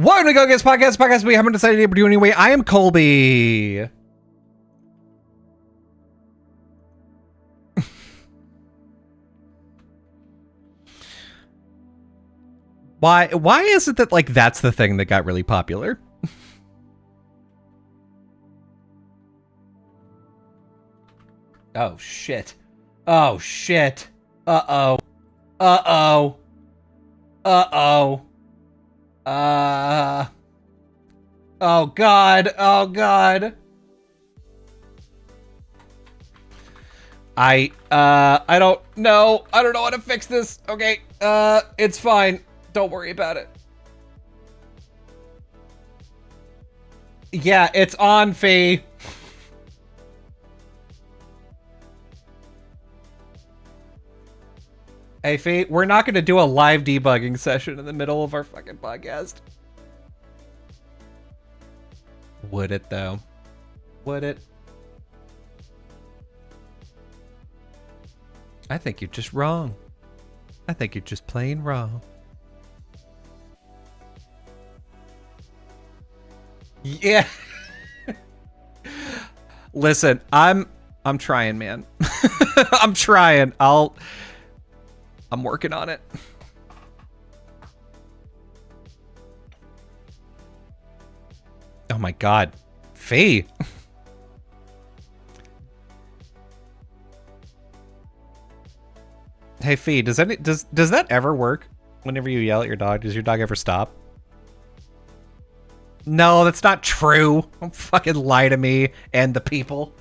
Welcome to Go Get Podcast we haven't decided to do anyway. I am Colby. Why is it that like that's the thing that got really popular? Oh shit. Oh shit. Uh-oh. Uh-oh. Uh-oh. Oh god. Oh god. I don't know. I don't know how to fix this. Okay. It's fine. Don't worry about it. Yeah, it's on, Fee. Hey, Fee, we're not going to do a live debugging session in the middle of our fucking podcast. Would it, though? Would it? I think you're just wrong. I think you're just plain wrong. Yeah. Listen, I'm trying, man. I'm trying. I'm working on it. Oh my god. Faye. Hey Fee, does that ever work? Whenever you yell at your dog, does your dog ever stop? No, that's not true. Don't fucking lie to me and the people.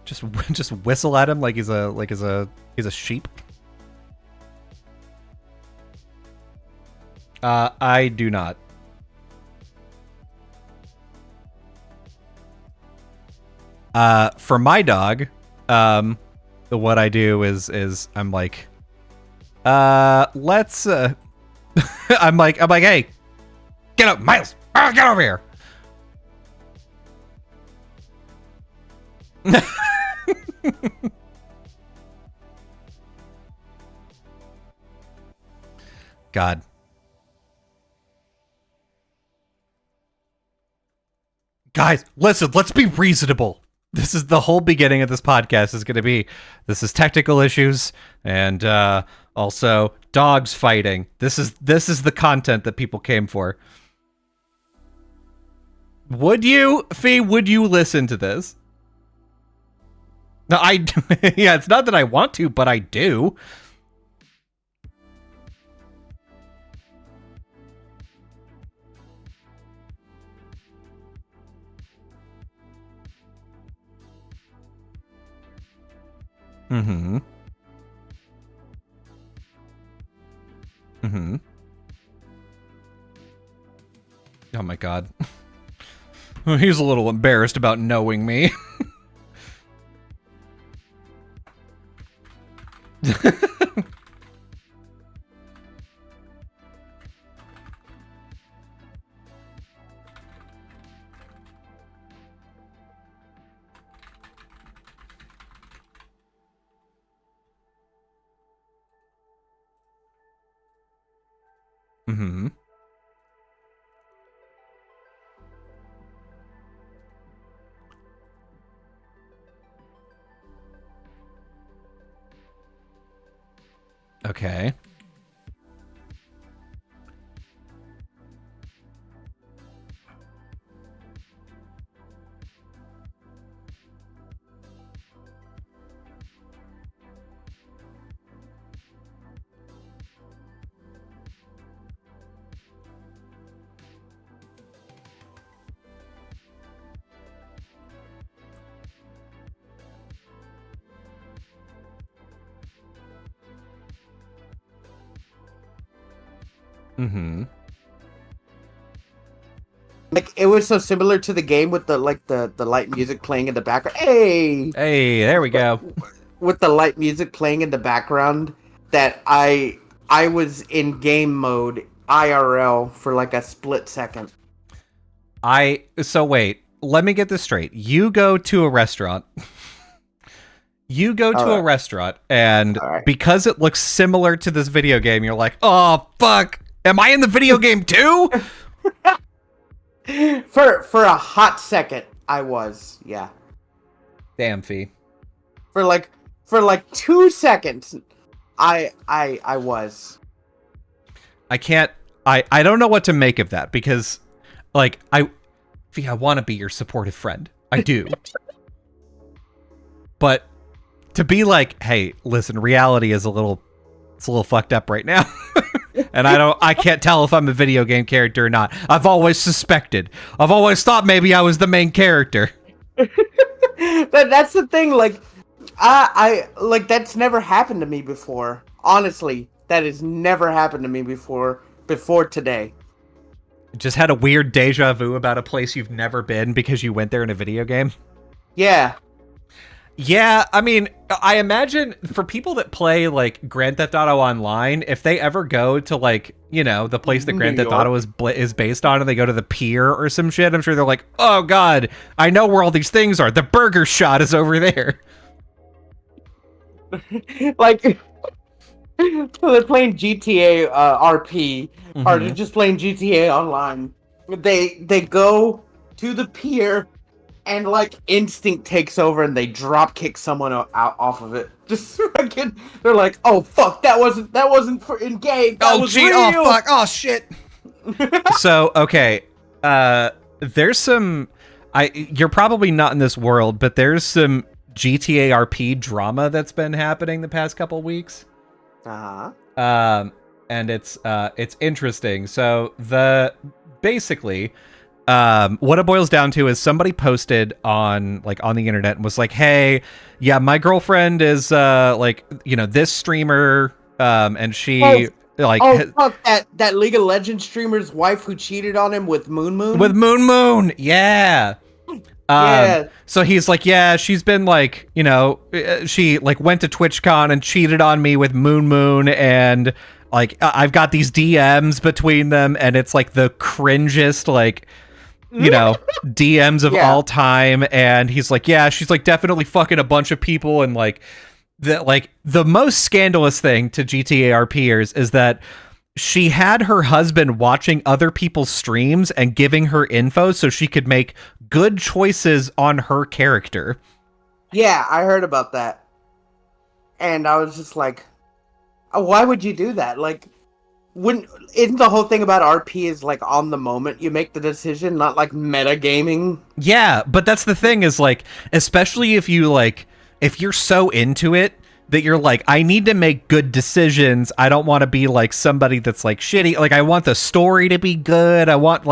Just whistle at him like he's a sheep. I do not. For my dog, what I do is I'm like, let's I'm like, hey, get up, Miles, get over here. God. Guys, listen, let's be reasonable. This is the whole beginning of this podcast is going to be, this is technical issues and also dogs fighting. This is the content that people came for. Would you, Fee, would you listen to this? No, yeah, it's not that I want to, but I do. Mm-hmm. Mm-hmm. Oh my god. He's a little embarrassed about knowing me. Mm-hmm. Okay. Mm-hmm. Like it was so similar to the game with the light music playing in the background. Hey, there we go. With the light music playing in the background, that I was in game mode IRL for like a split second. So wait, let me get this straight. You go to a restaurant. You go to a restaurant, and All right. because it looks similar to this video game, you're like, oh, fuck. Am I in the video game too? For a hot second, I was. Yeah. Damn, Fee. For like 2 seconds, I was. I can't. I don't know what to make of that because, like, Fee, I want to be your supportive friend. I do. But to be like, hey, listen, reality is it's a little fucked up right now. And I can't tell if I'm a video game character or not. I've always suspected. I've always thought maybe I was the main character. But that's the thing, like, I like, that's never happened to me before. Honestly, that has never happened to me before today. Just had a weird deja vu about a place you've never been because you went there in a video game. Yeah. Yeah, I mean, I imagine for people that play, like, Grand Theft Auto Online, if they ever go to, like, you know, the place that Grand Theft Auto is based on, and they go to the pier or some shit, I'm sure they're like, oh, God, I know where all these things are. The burger shot is over there. Like, so they're playing GTA RP, or they're just playing GTA Online. They go to the pier, and like instinct takes over, and they drop kick someone out off of it. Just fucking, they're like, "Oh fuck, that wasn't for in game. That was real. Oh fuck, oh shit." So okay, there's some. You're probably not in this world, but there's some GTA RP drama that's been happening the past couple weeks. And it's interesting. So basically, what it boils down to is somebody posted on the internet and was like, hey, yeah, my girlfriend is like, you know, this streamer, and she fuck, that League of Legends streamer's wife who cheated on him with Moon. Yeah. Yeah. So he's like, yeah, she's been like, you know, she like went to TwitchCon and cheated on me with Moon, and like I've got these DMs between them, and it's like the cringest, like, you know, DMs of all time. And he's like, yeah, she's like definitely fucking a bunch of people, and like the most scandalous thing to GTA RPers is that she had her husband watching other people's streams and giving her info so she could make good choices on her character. Yeah, I heard about that. And I was just like, why would you do that? Like, isn't the whole thing about RP is like on the moment you make the decision, not like metagaming? Yeah, but that's the thing is like, especially if you're so into it that you're like, I need to make good decisions. I don't want to be like somebody that's like shitty. Like, I want the story to be good. I want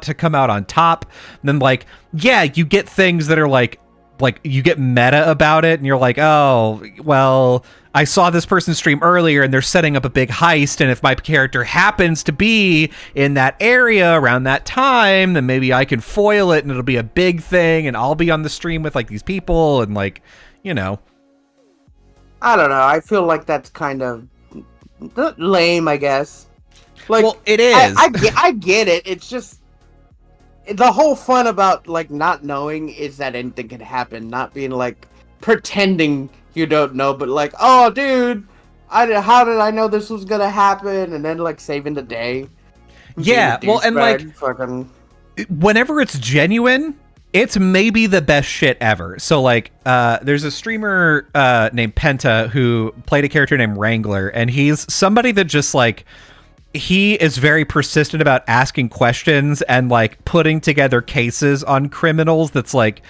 to come out on top. And then like, yeah, you get things that are like you get meta about it, and you're like, oh, well, I saw this person stream earlier and they're setting up a big heist, and if my character happens to be in that area around that time, then maybe I can foil it and it'll be a big thing, and I'll be on the stream with like these people, and like, you know. I don't know. I feel like that's kind of lame, I guess. Like, well, it is. I get it. It's just the whole fun about like not knowing is that anything can happen, not being like pretending you don't know, but like, oh, dude, how did I know this was gonna happen? And then like saving the day. Yeah, well, and like, whenever it's genuine, it's maybe the best shit ever. So like, there's a streamer named Penta who played a character named Wrangler, and he's somebody that just like, he is very persistent about asking questions and like putting together cases on criminals that's like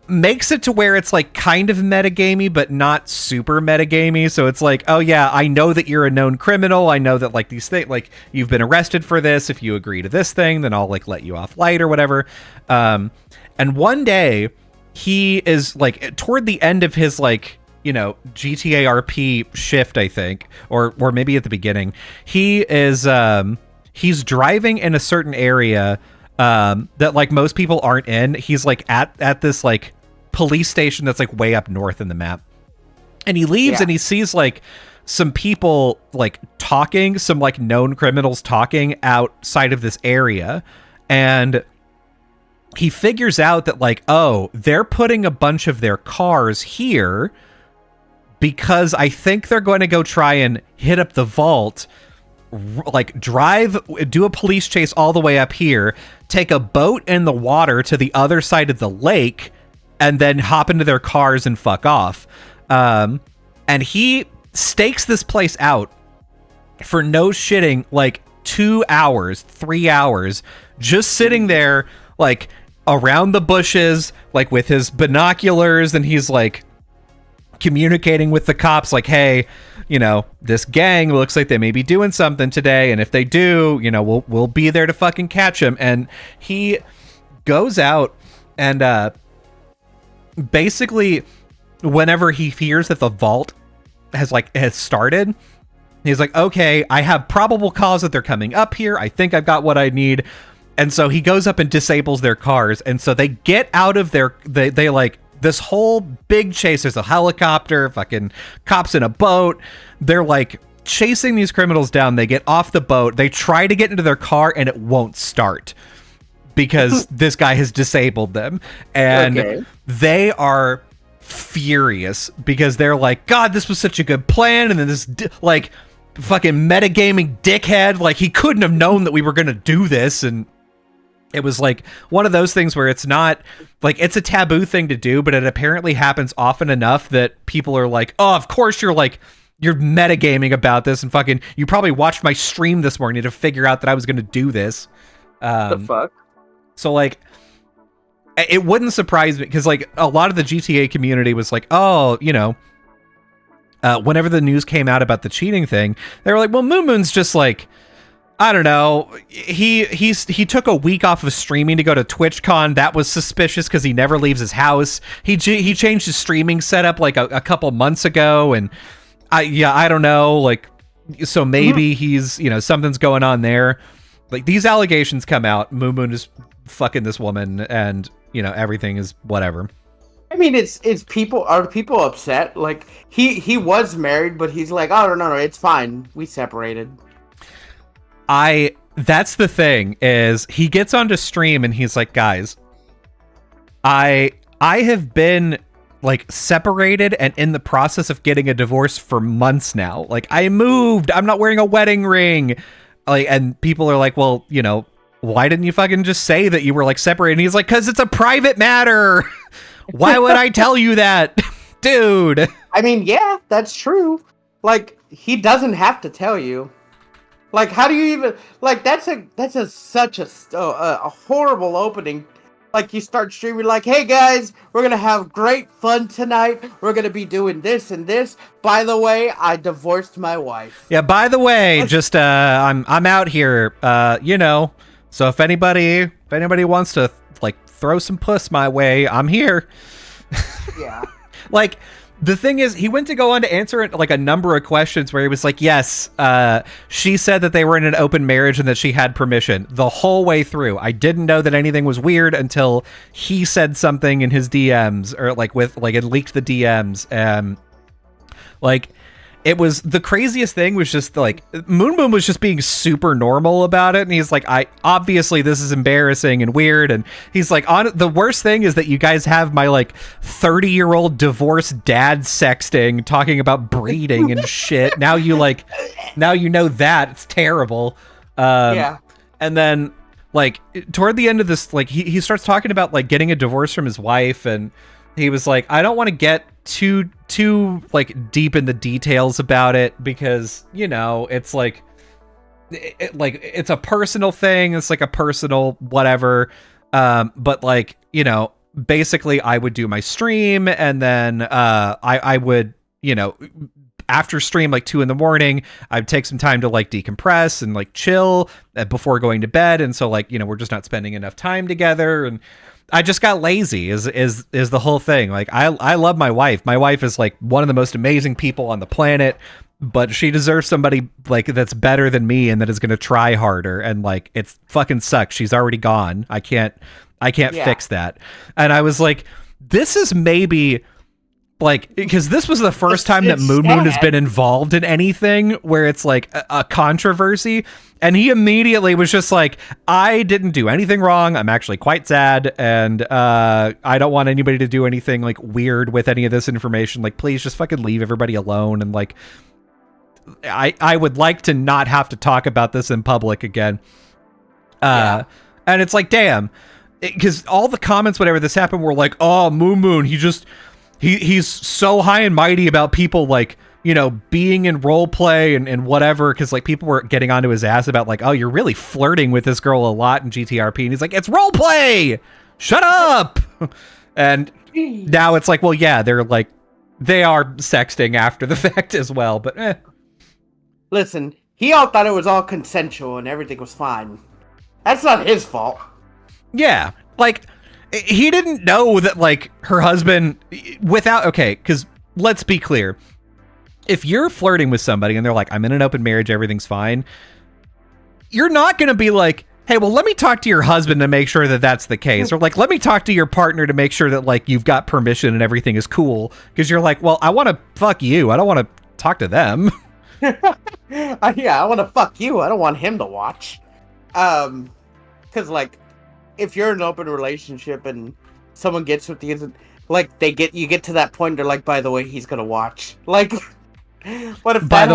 makes it to where it's like kind of metagamey but not super metagamey. So it's like, oh yeah, I know that you're a known criminal. I know that like these things, like you've been arrested for this. If you agree to this thing, then I'll like let you off light or whatever. And one day he is like toward the end of his like, you know, GTA RP shift, I think, or maybe at the beginning, he is he's driving in a certain area that like most people aren't in. He's like at this like police station that's like way up north in the map, and he leaves and he sees like some people like talking, some like known criminals talking outside of this area, and he figures out that like, oh, they're putting a bunch of their cars here because I think they're going to go try and hit up the vault, like do a police chase all the way up here, take a boat in the water to the other side of the lake, and then hop into their cars and fuck off. And he stakes this place out for no shitting, like 2 hours, 3 hours, just sitting there, like around the bushes, like with his binoculars, and he's like communicating with the cops, like, hey, you know, this gang looks like they may be doing something today, and if they do, you know, we'll be there to fucking catch him. And he goes out and basically, whenever he hears that the vault has started, he's like, okay, I have probable cause that they're coming up here. I think I've got what I need. And so he goes up and disables their cars. And so they get out of their, they like this whole big chase. There's a helicopter, fucking cops in a boat. They're like chasing these criminals down. They get off the boat. They try to get into their car and it won't start because this guy has disabled them. And they are furious because they're like, God, this was such a good plan. And then this like fucking metagaming dickhead, like he couldn't have known that we were going to do this. And it was like one of those things where it's not like, it's a taboo thing to do, but it apparently happens often enough that people are like, oh, of course you're metagaming about this, and fucking, you probably watched my stream this morning to figure out that I was going to do this. The fuck? So like, it wouldn't surprise me because like a lot of the GTA community was like, oh, you know, whenever the news came out about the cheating thing, they were like, well, Moon Moon's just like, I don't know. He took a week off of streaming to go to TwitchCon. That was suspicious because he never leaves his house. He changed his streaming setup like a couple months ago, and I don't know. Like, so maybe he's, you know, something's going on there. Like, these allegations come out. Moon Moon is fucking this woman, and you know, everything is whatever. I mean, are people upset? Like, he was married, but he's like, oh no, it's fine. We separated. That's the thing, is he gets onto stream and he's like, guys, I have been like separated and in the process of getting a divorce for months now. Like, I moved, I'm not wearing a wedding ring. Like, and people are like, well, you know, why didn't you fucking just say that you were like separated? And he's like, cause it's a private matter. Why would I tell you that? Dude. I mean, yeah, that's true. Like, he doesn't have to tell you. Like, how do you even, like, that's such a horrible opening. Like, you start streaming like, hey guys, we're gonna have great fun tonight. We're gonna be doing this and this. By the way, I divorced my wife. Yeah, by the way, just I'm out here, you know, so if anybody wants to like throw some puss my way, I'm here. Yeah. Like, the thing is, he went to go on to answer like a number of questions where he was like, yes, she said that they were in an open marriage and that she had permission the whole way through. I didn't know that anything was weird until he said something in his DMs, or like it leaked the DMs. Like, it was, the craziest thing was just like, Moon Moon was just being super normal about it. And he's like, obviously this is embarrassing and weird. And he's like, the worst thing is that you guys have my like 30-year-old divorced dad sexting talking about breeding and shit. Now you know that it's terrible. Yeah. And then like toward the end of this, like he starts talking about like getting a divorce from his wife, and he was like, I don't want to get too like deep in the details about it because, you know, it's like it's a personal thing. It's like a personal whatever. But like, you know, basically I would do my stream, and then I would, you know, after stream like 2 a.m, I'd take some time to like decompress and like chill before going to bed. And so like, you know, we're just not spending enough time together, and I just got lazy is the whole thing. Like, I love my wife. My wife is like one of the most amazing people on the planet, but she deserves somebody like that's better than me and that is going to try harder. And like, it's fucking sucks. She's already gone. I can't fix that. And I was like, this is maybe Like, because this was the first time that Moo Moon has been involved in anything where it's like a controversy, and he immediately was just like, I didn't do anything wrong, I'm actually quite sad, and I don't want anybody to do anything like weird with any of this information, like please just fucking leave everybody alone, and like I would like to not have to talk about this in public again. And it's like, damn, because all the comments whenever this happened were like, oh, Moo Moon, he's so high and mighty about people like, you know, being in role play and whatever, because like people were getting onto his ass about like, oh, you're really flirting with this girl a lot in GTRP, and he's like, it's role play, shut up. And now it's like, well, yeah, they are sexting after the fact as well, but listen, he all thought it was all consensual and everything was fine. That's not his fault. Yeah, like he didn't know that like her husband okay, because let's be clear, if you're flirting with somebody and they're like, I'm in an open marriage, everything's fine, you're not going to be like, hey, well, let me talk to your husband to make sure that that's the case, or like, let me talk to your partner to make sure that like you've got permission and everything is cool, because you're like, well, I want to fuck you, I don't want to talk to them. Yeah, I want to fuck you, I don't want him to watch. Because like, if you're in an open relationship and someone gets with you, like you get to that point, they're like, by the way, he's gonna watch. Like, what if by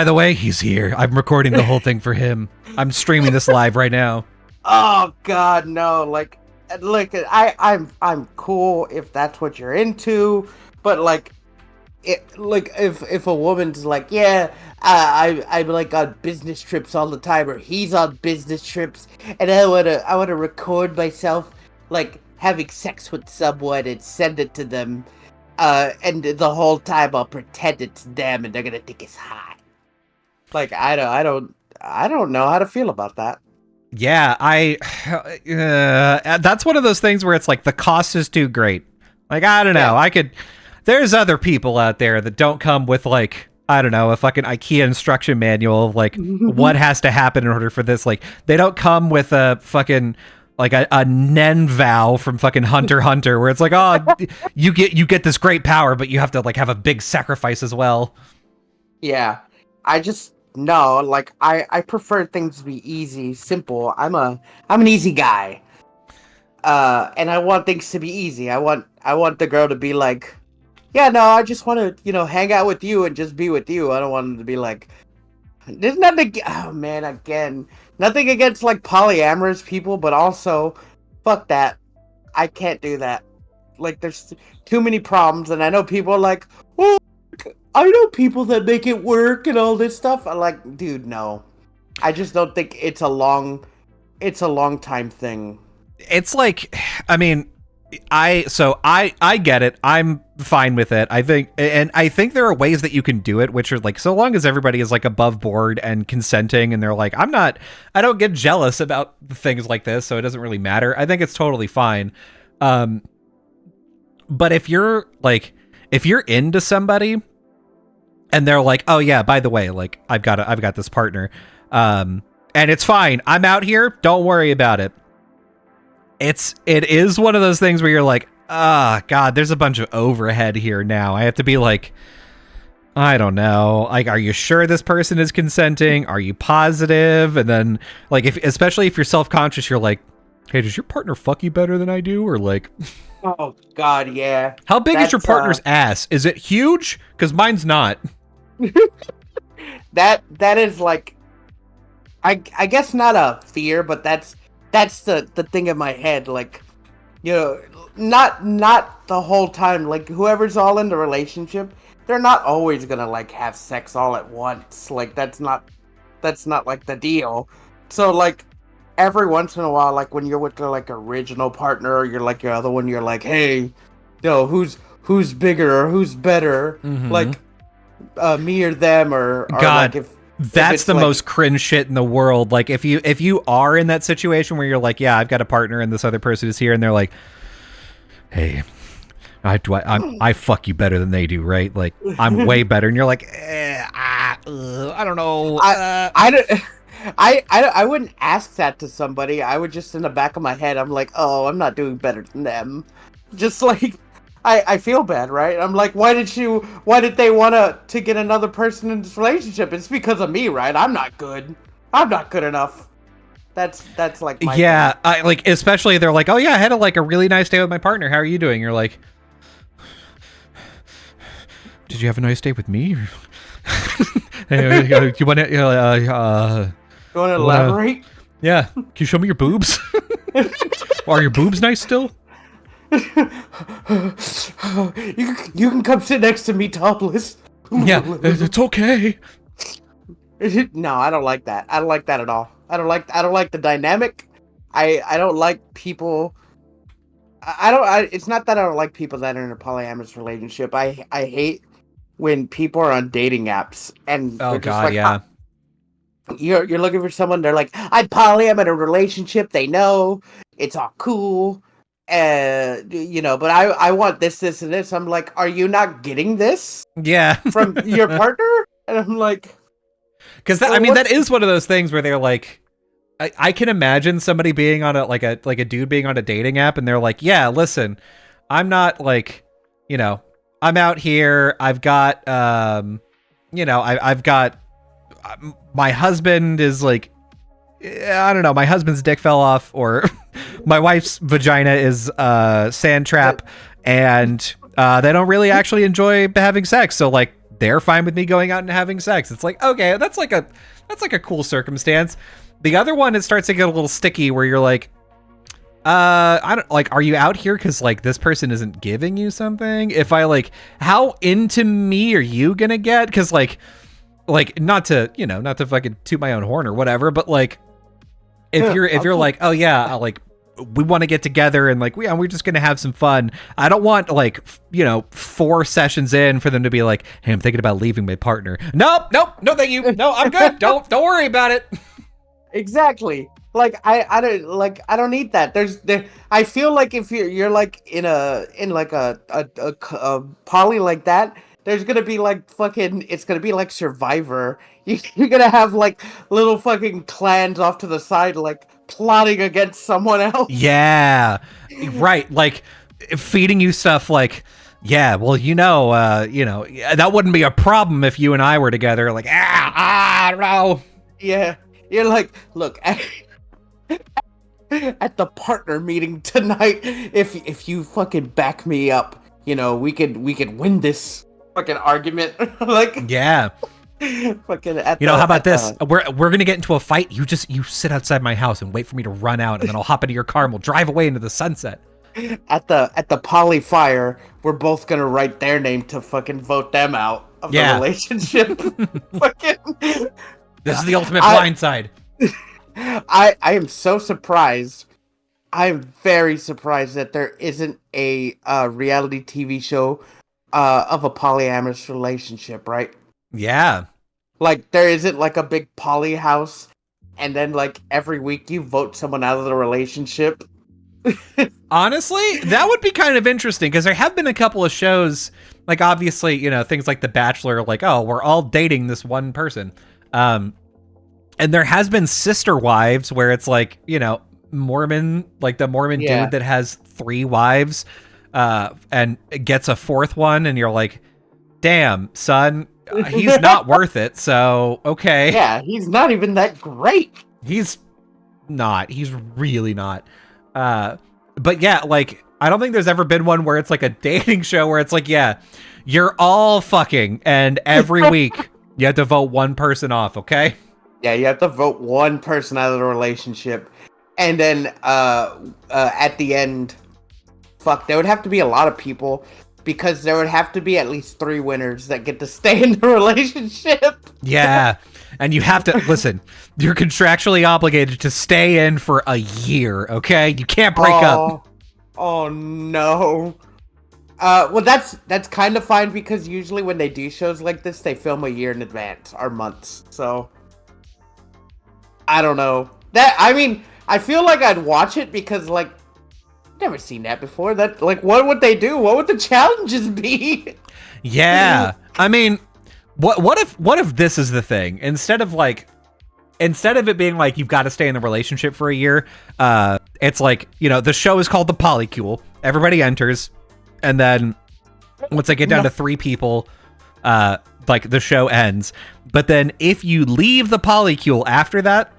the way, he's here. I'm recording the whole thing for him. I'm streaming this live right now. Oh God, no! Like, look, I'm cool if that's what you're into, but like, if a woman's like, yeah, I'm like on business trips all the time, or he's on business trips, and I wanna record myself like having sex with someone and send it to them, and the whole time I'll pretend it's them, and they're gonna think it's hot. Like, I don't know how to feel about that. Yeah, that's one of those things where it's like the cost is too great. Like, I don't know, there's other people out there that don't come with like, I don't know, a fucking IKEA instruction manual of like what has to happen in order for this. Like, they don't come with a fucking like a Nen vow from fucking Hunter x Hunter where it's like, oh, you get this great power, but you have to like have a big sacrifice as well. Yeah, I just no, like I prefer things to be easy, simple. I'm an easy guy, and I want things to be easy. I want the girl to be like, yeah, no, I just want to, hang out with you and just be with you. I don't want them to be like, there's nothing, oh man, again, nothing against like polyamorous people, but also, fuck that. I can't do that. Like, there's too many problems, and I know people are like, oh, I know people that make it work and all this stuff. I'm like, dude, no. I just don't think it's a long time thing. It's like, I mean, I get it. I'm fine with it. I think there are ways that you can do it, which are like, so long as everybody is like above board and consenting, and they're like, I don't get jealous about things like this, so it doesn't really matter. I think it's totally fine. But if you're into somebody and they're like, oh yeah, by the way, like I've got this partner, and it's fine, I'm out here, don't worry about it. It is one of those things where you're like, God, there's a bunch of overhead here now. I have to be like, I don't know. Like, are you sure this person is consenting? Are you positive? And then, like, especially if you're self-conscious, you're like, hey, does your partner fuck you better than I do? Or like, oh God, yeah. How big is your partner's ass? Is it huge? Because mine's not. that is like, I guess not a fear, but that's the thing in my head, like, not the whole time, like, whoever's all in the relationship, they're not always gonna like have sex all at once, like, that's not like the deal. So like, every once in a while, like when you're with the like original partner, or you're like your other one, you're like, hey, who's bigger or who's better, like me or them, or God, like that's the most cringe shit in the world. Like, if you are in that situation where you're like, yeah, I've got a partner and this other person is here, and they're like, hey, I fuck you better than they do, right? Like, I'm way better, and you're like, I don't know. I wouldn't ask that to somebody. I would just, in the back of my head, I'm like, oh, I'm not doing better than them. Just like, I feel bad, right? I'm like, why did they want to get another person in this relationship? It's because of me, right? I'm not good. I'm not good enough. That's like my Yeah, thing. I like, especially they're like, oh yeah, I had a really nice day with my partner. How are you doing? You're like, did you have a nice day with me? You want to, You want to you want to, elaborate? yeah. Can you show me your boobs? Are your boobs nice still? You can come sit next to me topless. Yeah, it's okay. No, I don't like that. I don't like that at all. I don't like the dynamic. I don't like people. I don't. It's not that I don't like people that are in a polyamorous relationship. I hate when people are on dating apps and Oh they're just God, like, yeah. you're looking for someone. They're like, I'm poly. I'm in a relationship. They know it's all cool. But I want this, and this. I'm like, are you not getting this Yeah. from your partner? And I'm like, Because I well, mean, that what's is one of those things where they're like, I can imagine somebody being on a dude being on a dating app, and they're like, yeah, listen, I'm not like, you know, I'm out here. I've got, I've got my husband is like, I don't know, my husband's dick fell off, or my wife's vagina is sand trap, and they don't really actually enjoy having sex, so like they're fine with me going out and having sex. It's like, okay, that's like a cool circumstance. The other one, it starts to get a little sticky where you're like, I don't like, are you out here because like this person isn't giving you something? If I like, how into me are you gonna get? Because like not to fucking toot my own horn or whatever, but like if you're like, oh yeah, like we want to get together and like we're just gonna have some fun. I don't want like 4 sessions in for them to be like, hey, I'm thinking about leaving my partner. Nope, no, thank you. No, I'm good. Don't worry about it. exactly. Like I don't need that. I feel like if you're like in like a poly like that, there's gonna be like fucking, it's gonna be like Survivor. You're gonna have like little fucking clans off to the side, like plotting against someone else. Yeah, right. Like feeding you stuff like, yeah, well, that wouldn't be a problem if you and I were together. Like, I don't know. Yeah, you're like, look, at the partner meeting tonight, if you fucking back me up, we could win this fucking argument. Like, Yeah. fucking at How about this? We're gonna get into a fight. You sit outside my house and wait for me to run out, and then I'll hop into your car and we'll drive away into the sunset. at the poly fire, we're both gonna write their name to fucking vote them out of the relationship. Fucking, This is the ultimate blindside. I am so surprised. I am very surprised that there isn't a reality TV show of a polyamorous relationship, right? Yeah. Like, there isn't like a big poly house, and then like every week you vote someone out of the relationship. Honestly, that would be kind of interesting because there have been a couple of shows, like obviously, things like The Bachelor, like, oh, we're all dating this one person. And there has been sister wives where it's like, Mormon, like the Mormon dude that has 3 wives, and gets a 4th one, and you're like, damn, son, he's not worth it. So, okay. Yeah, he's not even that great. He's not. He's really not. But yeah, like, I don't think there's ever been one where it's like a dating show where it's like, yeah, you're all fucking, and every week you have to vote one person off, okay? Yeah, you have to vote one person out of the relationship. And then at the end, there would have to be a lot of people, because there would have to be at least 3 winners that get to stay in the relationship. Yeah. And you have to, listen, you're contractually obligated to stay in for a year, okay? You can't break up. Oh, no. Well, that's kind of fine, because usually when they do shows like this, they film a year in advance, or months. So, I don't know. I feel like I'd watch it because, like, never seen that before. That, like, what would they do? What would the challenges be? Yeah. I mean, what if this is the thing? Instead of it being like you've got to stay in the relationship for a year, it's like, the show is called The Polycule. Everybody enters. And then once I get down to 3 people, like the show ends. But then if you leave the polycule after that,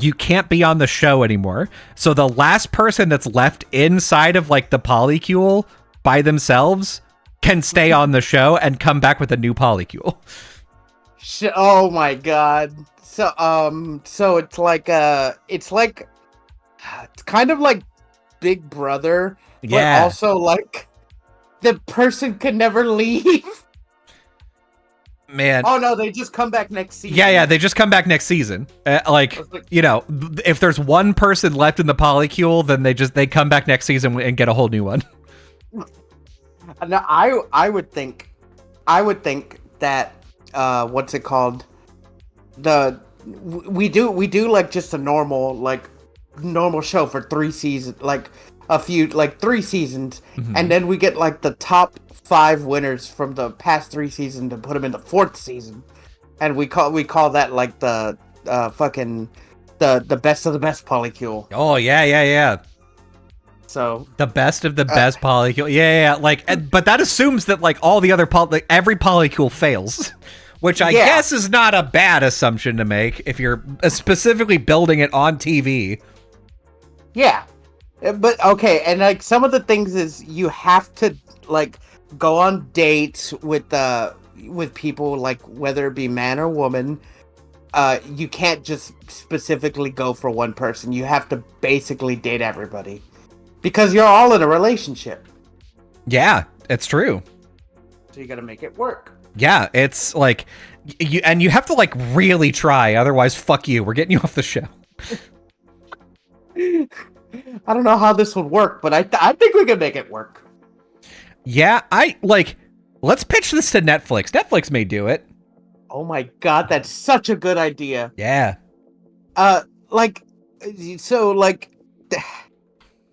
you can't be on the show anymore. So the last person that's left inside of like the polycule by themselves can stay on the show and come back with a new polycule. Oh my god. So it's like it's kind of like Big Brother, Yeah. but also like the person can never leave. Man. Oh no, they just come back next season. Yeah, they just come back next season. You know, if there's one person left in the polycule, then they come back next season and get a whole new one. No, I would think that what's it called? We do like just a normal show for 3 seasons, like 3 seasons, and then we get like the top 5 winners from the past 3 seasons to put them in the 4th season, and we call that like the fucking the best of the best polycule. Oh yeah. So the best of the best polycule. Yeah. Like, but that assumes that like all the other every polycule fails, which I guess is not a bad assumption to make if you're specifically building it on TV. Yeah, but okay, and like some of the things is you have to like go on dates with people, like whether it be man or woman. You can't just specifically go for one person. You have to basically date everybody because you're all in a relationship. Yeah, it's true. So you got to make it work. Yeah, it's like you have to like really try, otherwise fuck you. We're getting you off the show. I don't know how this would work, but I think we can make it work. Yeah, let's pitch this to Netflix. Netflix may do it. Oh my god, that's such a good idea. Yeah.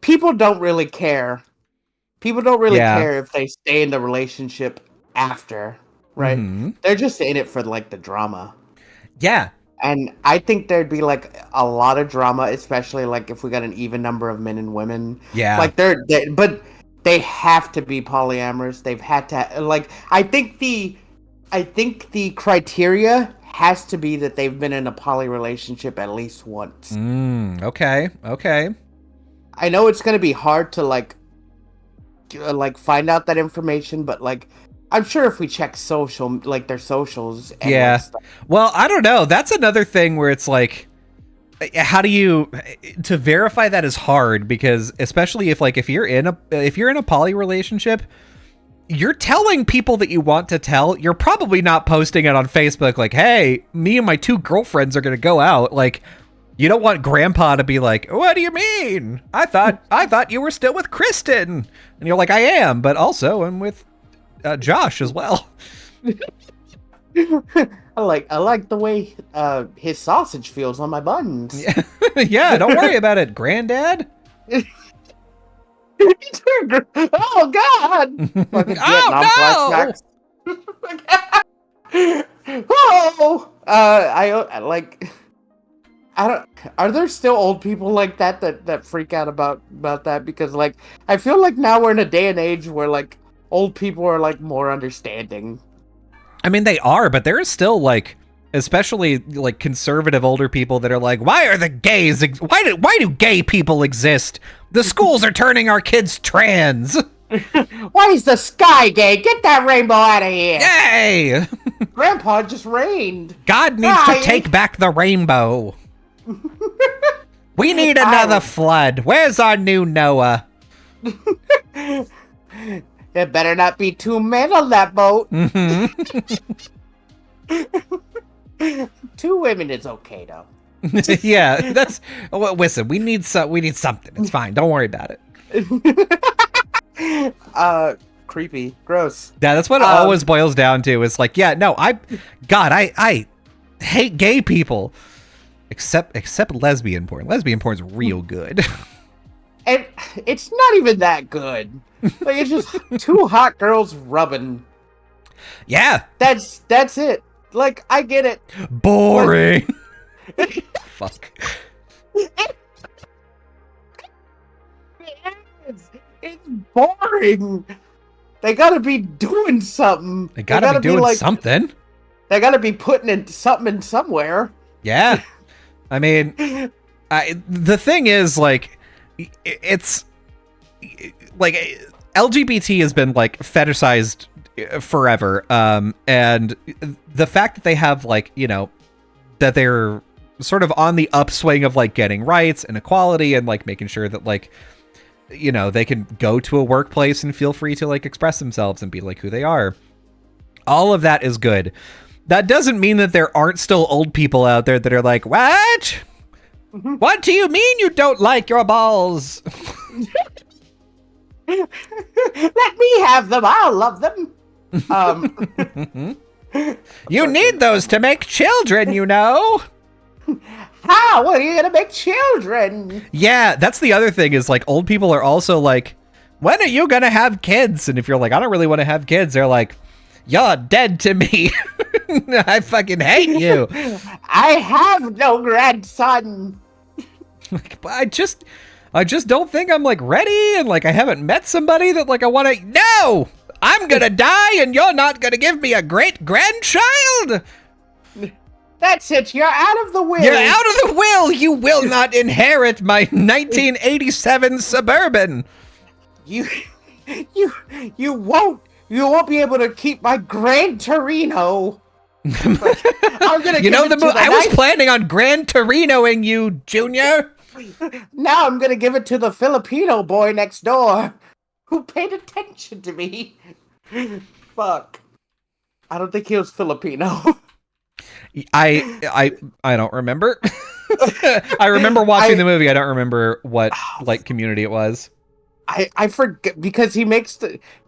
People don't really care. People don't really care if they stay in the relationship after, right? Mm-hmm. They're just in it for like the drama. Yeah. And I think there'd be like a lot of drama, especially like if we got an even number of men and women. Yeah. Like but they have to be polyamorous. They've had to like I think the criteria has to be that they've been in a poly relationship at least once. Okay. I know it's going to be hard to like find out that information, but like I'm sure if we check their socials. And yeah. Well, I don't know. That's another thing where it's like, how do you to verify that is hard, because especially if you're in a poly relationship, you're telling people that you want to tell. You're probably not posting it on Facebook like, hey, me and my 2 girlfriends are going to go out. Like, you don't want grandpa to be like, what do you mean? I thought you were still with Kristen. And you're like, I am, but also I'm with Josh as well. I like the way his sausage feels on my buns. Yeah, don't worry about it, Granddad. Oh God! Fucking Vietnam flashbacks. Oh, I don't. Are there still old people like that freak out about that? Because like I feel like now we're in a day and age where like old people are like more understanding. I mean, they are, but there is still like, especially like conservative older people that are like, why are the gays? Why do gay people exist? The schools are turning our kids trans. Why is the sky gay? Get that rainbow out of here! Yay! Grandpa just rained. God needs to take back the rainbow. We need another flood. Where's our new Noah? There better not be 2 men on that boat. 2 women is okay though. Yeah, that's. Well, listen, we need something. It's fine. Don't worry about it. Creepy, gross. Yeah, that's what it always boils down to. Is like, yeah, no, I hate gay people, except lesbian porn. Lesbian porn's real good. And it's not even that good. Like, it's just 2 hot girls rubbing. Yeah, that's it. Like, I get it. Boring. Fuck. It's boring. They gotta be doing something. They gotta be doing something. They gotta be putting in something somewhere. Yeah. I mean, the thing is, like, it's like LGBT has been like fetishized forever. And the fact that they have like, you know, that they're sort of on the upswing of like getting rights and equality and like making sure that like, you know, they can go to a workplace and feel free to like express themselves and be like who they are. All of that is good. That doesn't mean that there aren't still old people out there that are like, what? What do you mean you don't like your balls? Let me have them. I'll love them. You need those to make children, you know. How are you gonna make children? Yeah, that's the other thing is like old people are also like, when are you gonna have kids? And if you're like, I don't really want to have kids, they're like, you're dead to me. I fucking hate you. I have no grandson. Like, I just don't think I'm like ready, and like I haven't met somebody that like I want to. No, I'm gonna die, and you're not gonna give me a great grandchild. That's it. You're out of the will. You're out of the will. You will not inherit my 1987 Suburban. You won't. You won't be able to keep my Gran Torino. I'm gonna. You know the I was nice... planning on Gran Torinoing you, Junior. Now I'm gonna give it to the Filipino boy next door, who paid attention to me. Fuck. I don't think he was Filipino. I don't remember. I remember watching the movie. I don't remember what like community it was. I forget because he makes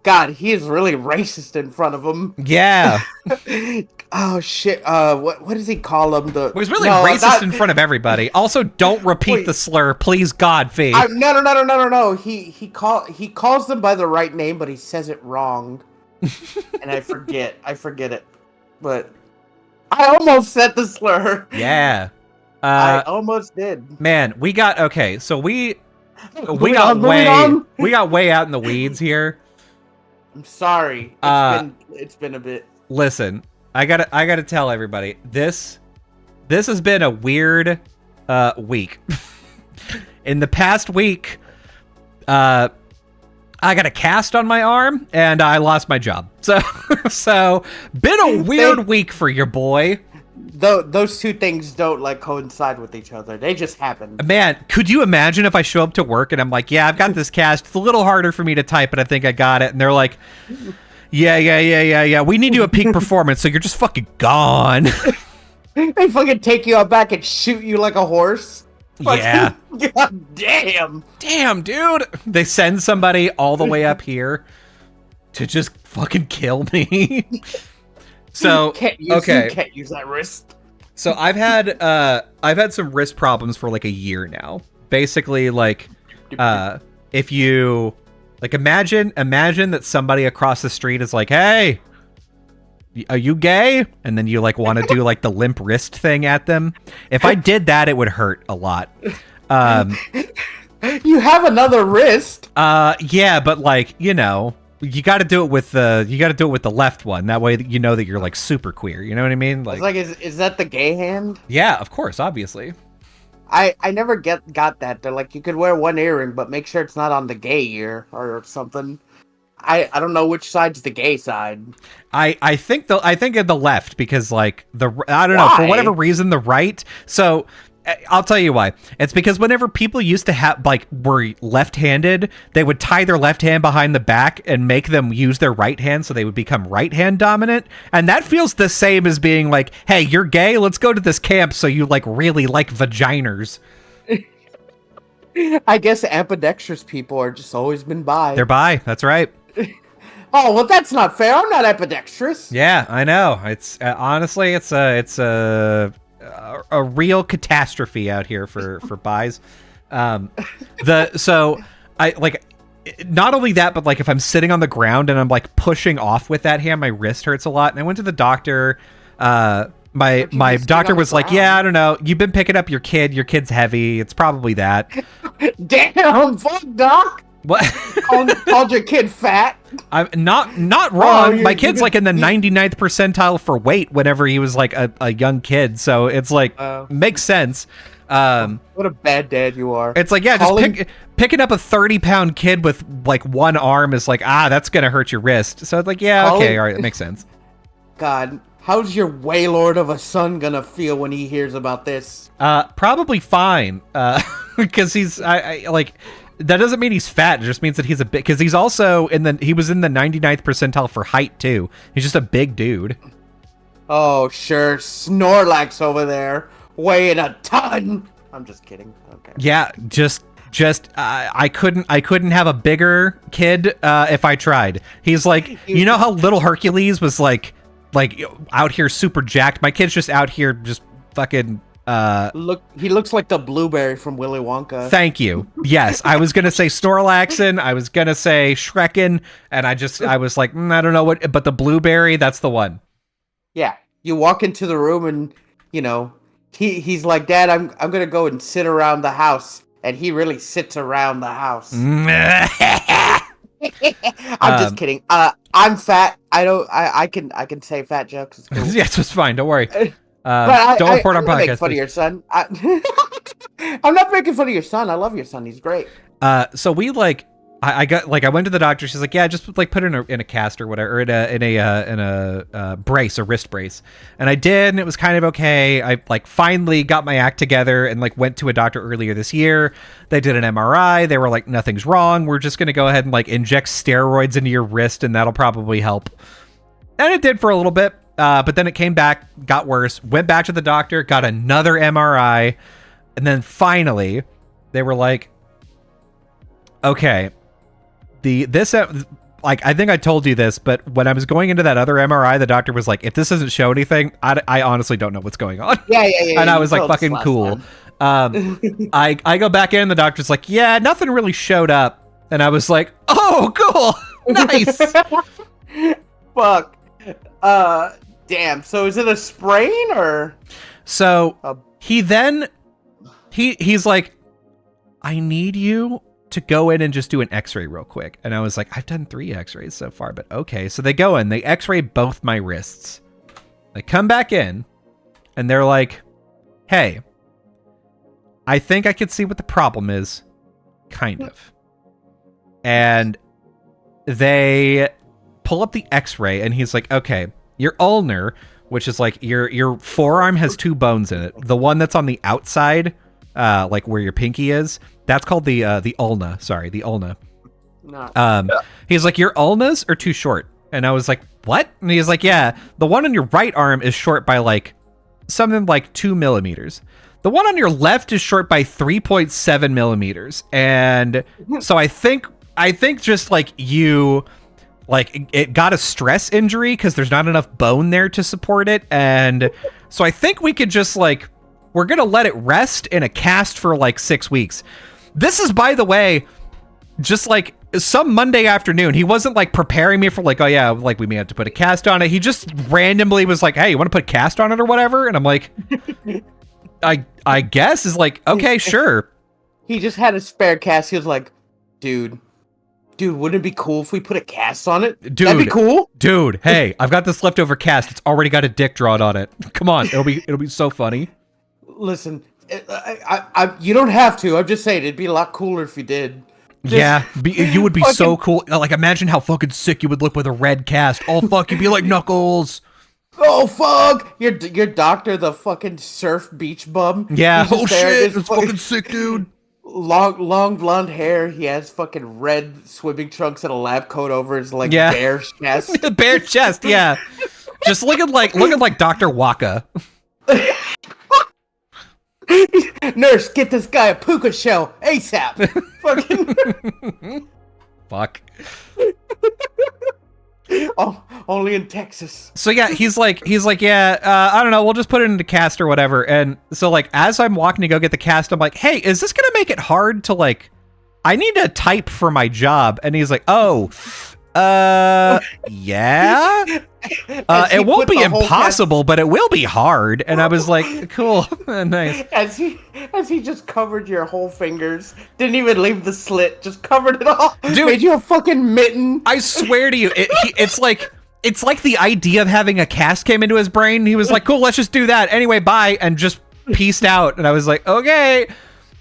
God, he is really racist in front of him. Yeah. Oh shit. What does he call him? He was really racist in front of everybody. Also, don't repeat the slur, please, God, Fee. No. He calls them by the right name, but he says it wrong. And I forget it. But I almost said the slur. Yeah. I almost did. Man, we got way out in the weeds here. I'm sorry. It's been a bit. Listen, I gotta tell everybody this has been a weird week. In the past week, I got a cast on my arm and I lost my job. So been a weird week for your boy. Those two things don't like coincide with each other. They just happen. Man, could you imagine if I show up to work and I'm like, yeah, I've got this cast. It's a little harder for me to type, but I think I got it. And they're like, yeah. We need you at peak performance, so you're just fucking gone. They fucking take you out back and shoot you like a horse. Yeah. God damn. Damn, dude. They send somebody all the way up here to just fucking kill me. So you can't use that wrist. So I've had some wrist problems for like a year now. Basically, like if you like imagine that somebody across the street is like, "Hey, are you gay?" And then you like want to do like the limp wrist thing at them. If I did that, it would hurt a lot. You have another wrist. Yeah, but like, you know, you got to do it with the left one. That way, you know that you're like super queer. You know what I mean? Like is that the gay hand? Yeah, of course, obviously. I never got that. They're like, you could wear one earring, but make sure it's not on the gay ear or something. I don't know which side's the gay side. I think of the left because like I don't know, for whatever reason the right. So I'll tell you why. It's because whenever people used to have like were left-handed, they would tie their left hand behind the back and make them use their right hand so they would become right hand dominant. And that feels the same as being like, hey, you're gay, let's go to this camp so you like really like vaginers. I guess ambidextrous people are just always been bi. They're bi, that's right. Oh, well, that's not fair. I'm not ambidextrous. Yeah, I know. It's honestly, it's a real catastrophe out here for bis. So I like not only that, but like if I'm sitting on the ground and I'm like pushing off with that hand, my wrist hurts a lot. And I went to the doctor. My doctor was like, yeah, I don't know. You've been picking up your kid. Your kid's heavy. It's probably that. Damn, fuck, doc. What? Called your kid fat. I'm not wrong. My kid's like in the 99th percentile for weight whenever he was like a young kid. So it's like, makes sense. What a bad dad you are. It's like, yeah, just picking up a 30-pound kid with like one arm is like, that's going to hurt your wrist. So it's like, yeah, okay, all right, that makes sense. God, how's your waylord of a son gonna feel when he hears about this? Probably fine. Because he's, I like, that doesn't mean he's fat. It just means that he's a bit, because he's also he was in the 99th percentile for height too. He's just a big dude. Oh, sure. Snorlax over there, weighing a ton. I'm just kidding. Okay. Yeah, just I couldn't have a bigger kid if I tried. He's like, you know how little Hercules was like out here super jacked. My kid's just out here just fucking. He looks like the blueberry from Willy Wonka. Thank you. Yes, I was gonna say Snorlaxin. I was gonna say Shrekin, and I was like, I don't know what, but the blueberry, that's the one. Yeah, you walk into the room and you know he's like, Dad, I'm gonna go and sit around the house, and he really sits around the house. I'm just kidding. I'm fat. I can say fat jokes. It's cool. Yes, it's fine. Don't worry. But don't report on podcast. I'm not making fun of your son. I'm not making fun of your son. I love your son. He's great. So we like, I went to the doctor. She's like, yeah, just like put it in a cast or whatever, or in a brace, a wrist brace. And I did, and it was kind of okay. I like finally got my act together and like went to a doctor earlier this year. They did an MRI. They were like, nothing's wrong. We're just gonna go ahead and like inject steroids into your wrist, and that'll probably help. And it did for a little bit. But then it came back, got worse, went back to the doctor, got another MRI, and then finally they were like, okay, I think I told you this, but when I was going into that other MRI, the doctor was like, if this doesn't show anything, I honestly don't know what's going on. Yeah. And I was like, fucking cool. I go back in, the doctor's like, yeah, nothing really showed up. And I was like, oh, cool. Nice. Fuck. Damn. So is it a sprain or? So he's like, I need you to go in and just do an x-ray real quick. And I was like, I've done 3 x-rays so far, but okay. So they go in, they x-ray both my wrists. They come back in and they're like, hey, I think I can see what the problem is. Kind of. And they pull up the x-ray and he's like, okay, your ulnar, which is like your forearm has 2 bones in it. The one that's on the outside, like where your pinky is, that's called the ulna. Sorry, the ulna. No. He's like, your ulnas are too short. And I was like, what? And he's like, yeah, the one on your right arm is short by like something like 2 millimeters. The one on your left is short by 3.7 millimeters. And so I think just like you, like it got a stress injury because there's not enough bone there to support it. And so I think we could just like, we're going to let it rest in a cast for like 6 weeks. This is, by the way, just like some Monday afternoon. He wasn't like preparing me for like, oh yeah, like we may have to put a cast on it. He just randomly was like, hey, you want to put a cast on it or whatever? And I'm like, I guess. Is like, okay, sure. He just had a spare cast. He was like, dude, wouldn't it be cool if we put a cast on it? Dude, that'd be cool. Dude, hey, I've got this leftover cast. It's already got a dick drawn on it. Come on, it'll be so funny. Listen, you don't have to. I'm just saying, it'd be a lot cooler if you did. You would be so cool. Like, imagine how fucking sick you would look with a red cast. Oh fuck, you'd be like Knuckles. Oh fuck, your doctor, the fucking surf beach bum. Yeah. Oh shit, it's fucking sick, dude. Long blonde hair. He has fucking red swimming trunks and a lab coat over his like bare chest. The bare chest, yeah. Just looking like Dr. Waka. Nurse, get this guy a puka shell ASAP. Fucking fuck. Oh, only in Texas. So yeah, he's like, yeah, I don't know, we'll just put it into cast or whatever. And so like, as I'm walking to go get the cast, I'm like, hey, is this gonna make it hard to like, I need to type for my job? And he's like, oh, Yeah. It won't be impossible, but it will be hard. And I was like, cool, nice. As he just covered your whole fingers, didn't even leave the slit, just covered it all. Dude, made you a fucking mitten. I swear to you, it's like the idea of having a cast came into his brain. He was like, cool, let's just do that. Anyway, bye, and just pieced out. And I was like, okay.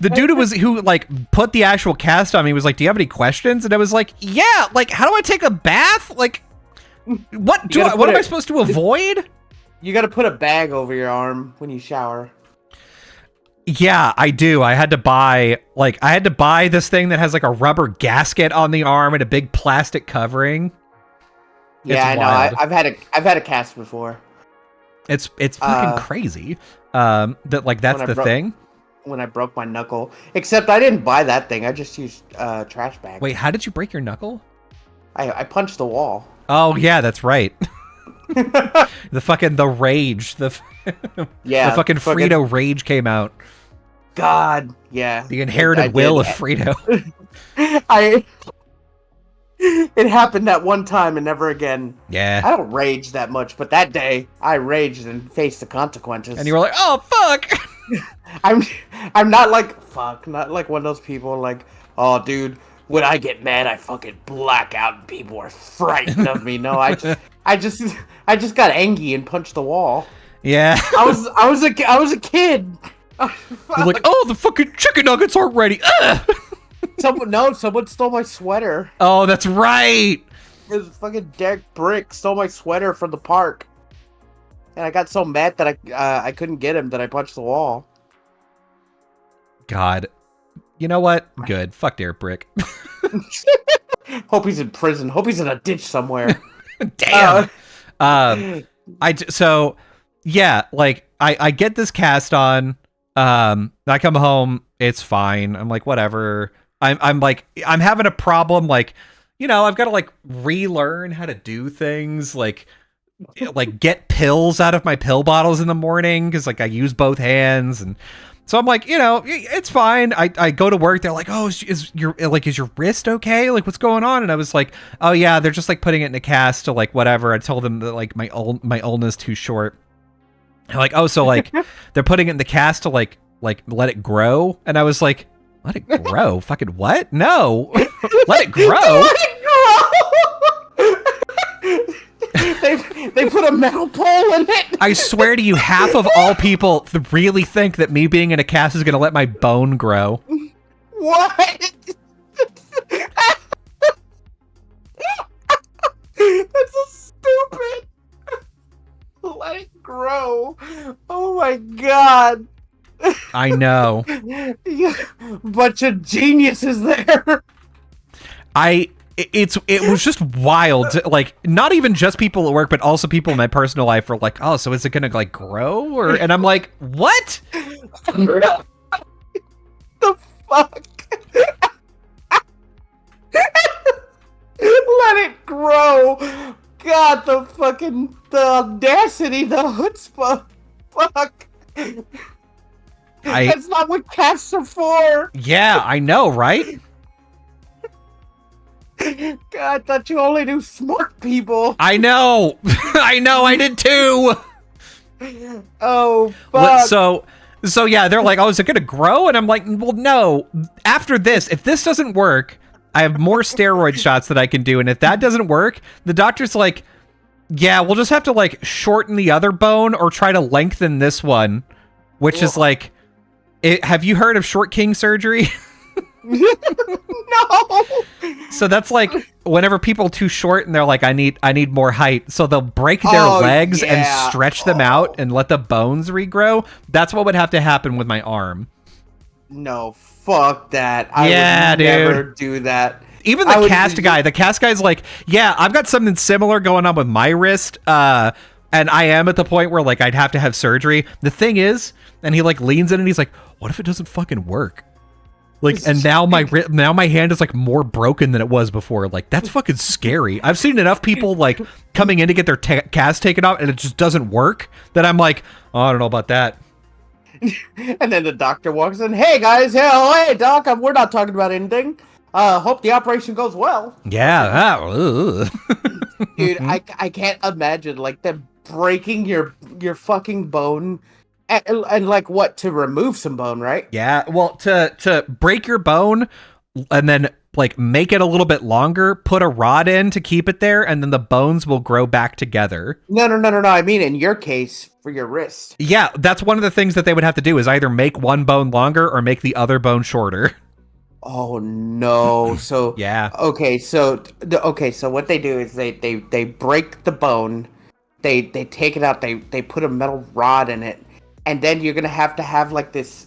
The dude who like put the actual cast on me was like, do you have any questions? And I was like, yeah, like, how do I take a bath? Like, what am I supposed to avoid? You got to put a bag over your arm when you shower. Yeah, I do. I had to buy this thing that has like a rubber gasket on the arm and a big plastic covering. Yeah, I know. I've had a cast before. It's fucking crazy. That like that's the thing. When I broke my knuckle. Except I didn't buy that thing. I just used trash bags. Wait, how did you break your knuckle? I punched the wall. Oh yeah, that's right. the rage. The fucking Frito rage came out. God, yeah. The inherited will of Frito. It happened that one time and never again. Yeah. I don't rage that much, but that day I raged and faced the consequences. And you were like, "Oh fuck." I'm not like not like one of those people like, "Oh dude, when I get mad I fucking black out and people are frightened of me." No, I just got angry and punched the wall. Yeah. I was a kid. You're like, "Oh, the fucking chicken nuggets aren't ready." Someone stole my sweater. Oh, that's right. This fucking Derek Brick stole my sweater from the park, and I got so mad that I couldn't get him that I punched the wall. God, you know what? Good. Fuck Derek Brick. Hope he's in prison. Hope he's in a ditch somewhere. Damn. So yeah, like I get this cast on. I come home. It's fine. I'm like, whatever. I'm like, I'm having a problem. Like, you know, I've got to like relearn how to do things, like get pills out of my pill bottles in the morning because like I use both hands, and so I'm like, you know, it's fine. I go to work. They're like, oh, is your wrist okay? Like, what's going on? And I was like, oh yeah, they're just like putting it in a cast to like whatever. I told them that like my ulna is too short. They're like, oh, so like they're putting it in the cast to like let it grow, and I was like, let it grow? Fucking what? No, let it grow. Let it grow. They put a metal pole in it. I swear to you, half of all people really think that me being in a cast is going to let my bone grow. What? That's so stupid. Let it grow. Oh my god. I know. Bunch of geniuses there. It was just wild. Like, not even just people at work, but also people in my personal life were like, oh, so is it gonna like grow? Or and I'm like, what? The fuck? Let it grow. God, the audacity, the chutzpah. Fuck. That's not what casts are for. Yeah, I know, right? God, I thought you only knew smart people. I know. I did too. Oh, fuck. So yeah, they're like, oh, is it going to grow? And I'm like, well, no. After this, if this doesn't work, I have more steroid shots that I can do. And if that doesn't work, the doctor's like, yeah, we'll just have to like shorten the other bone or try to lengthen this one, which is like, have you heard of short king surgery? No. So that's like whenever people are too short and they're like, I need more height. So they'll break their legs and stretch them out and let the bones regrow. That's what would have to happen with my arm. No, fuck that. I would never do that. Even the cast guy's like, yeah, I've got something similar going on with my wrist. And I am at the point where like I'd have to have surgery. The thing is, and he like leans in and he's like, what if it doesn't fucking work? Like, and now my hand is like more broken than it was before. Like, that's fucking scary. I've seen enough people like coming in to get their cast taken off and it just doesn't work that I'm like, oh, I don't know about that. And then the doctor walks in. Hey guys, hey doc, we're not talking about anything. Hope the operation goes well. Yeah. Dude, I can't imagine like them breaking your fucking bone and like what to remove some bone, right? Yeah. Well, to break your bone and then like make it a little bit longer, put a rod in to keep it there, and then the bones will grow back together. No. I mean, in your case, for your wrist. Yeah, that's one of the things that they would have to do is either make one bone longer or make the other bone shorter. Oh no! So Yeah. okay, so what they do is they break the bone, they take it out, they put a metal rod in it, and then you're gonna have to have like this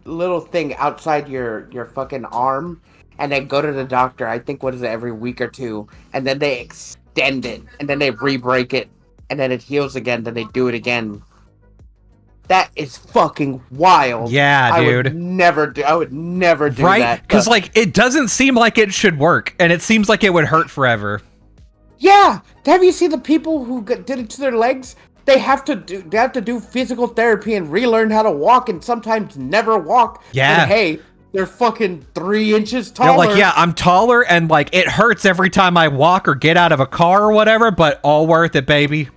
little thing outside your fucking arm, and then go to the doctor. I think what is it, every week or two, and then they extend it, and then they re-break it, and then it heals again. Then they do it again. That is fucking wild. Yeah, dude. I would never do right? that. Because like it doesn't seem like it should work, and it seems like it would hurt forever. Yeah. Have you seen the people who did it to their legs? They have to do physical therapy and relearn how to walk, and sometimes never walk. Yeah. And hey, they're fucking 3 inches taller. They're like, yeah, I'm taller, and like it hurts every time I walk or get out of a car or whatever, but all worth it, baby.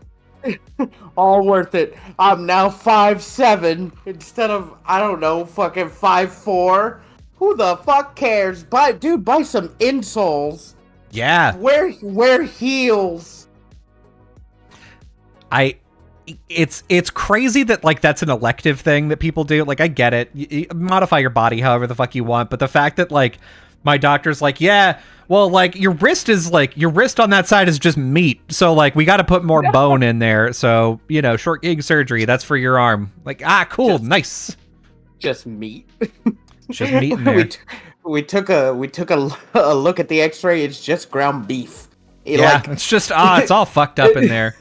All worth it. I'm now 5'7" instead of, I don't know, fucking 5'4". Who the fuck cares? Buy some insoles. Yeah. Wear heels. It's crazy that like that's an elective thing that people do. Like I get it. You modify your body however the fuck you want, but the fact that like my doctor's like, yeah, well, like your wrist on that side is just meat. So like we got to put more bone in there. So, you know, short gig surgery, that's for your arm. Like, cool. Nice. Just meat. Just meat in there. We took a look at the x-ray. It's just ground beef. It's just, it's all fucked up in there.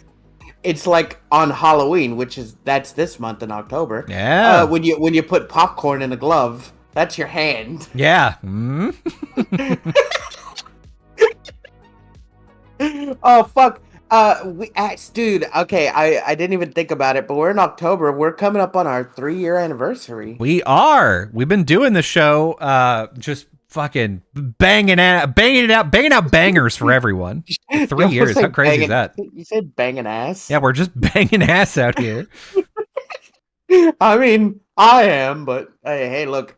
It's like on Halloween, that's this month in October. Yeah. When you put popcorn in a glove, that's your hand. Yeah. Oh fuck. Dude. Okay, I didn't even think about it, but we're in October. We're coming up on our 3-year anniversary. We are. We've been doing the show, just fucking banging out bangers for everyone. 3 years. How crazy is that? You said banging ass? Yeah, we're just banging ass out here. I mean, I am, but hey, look,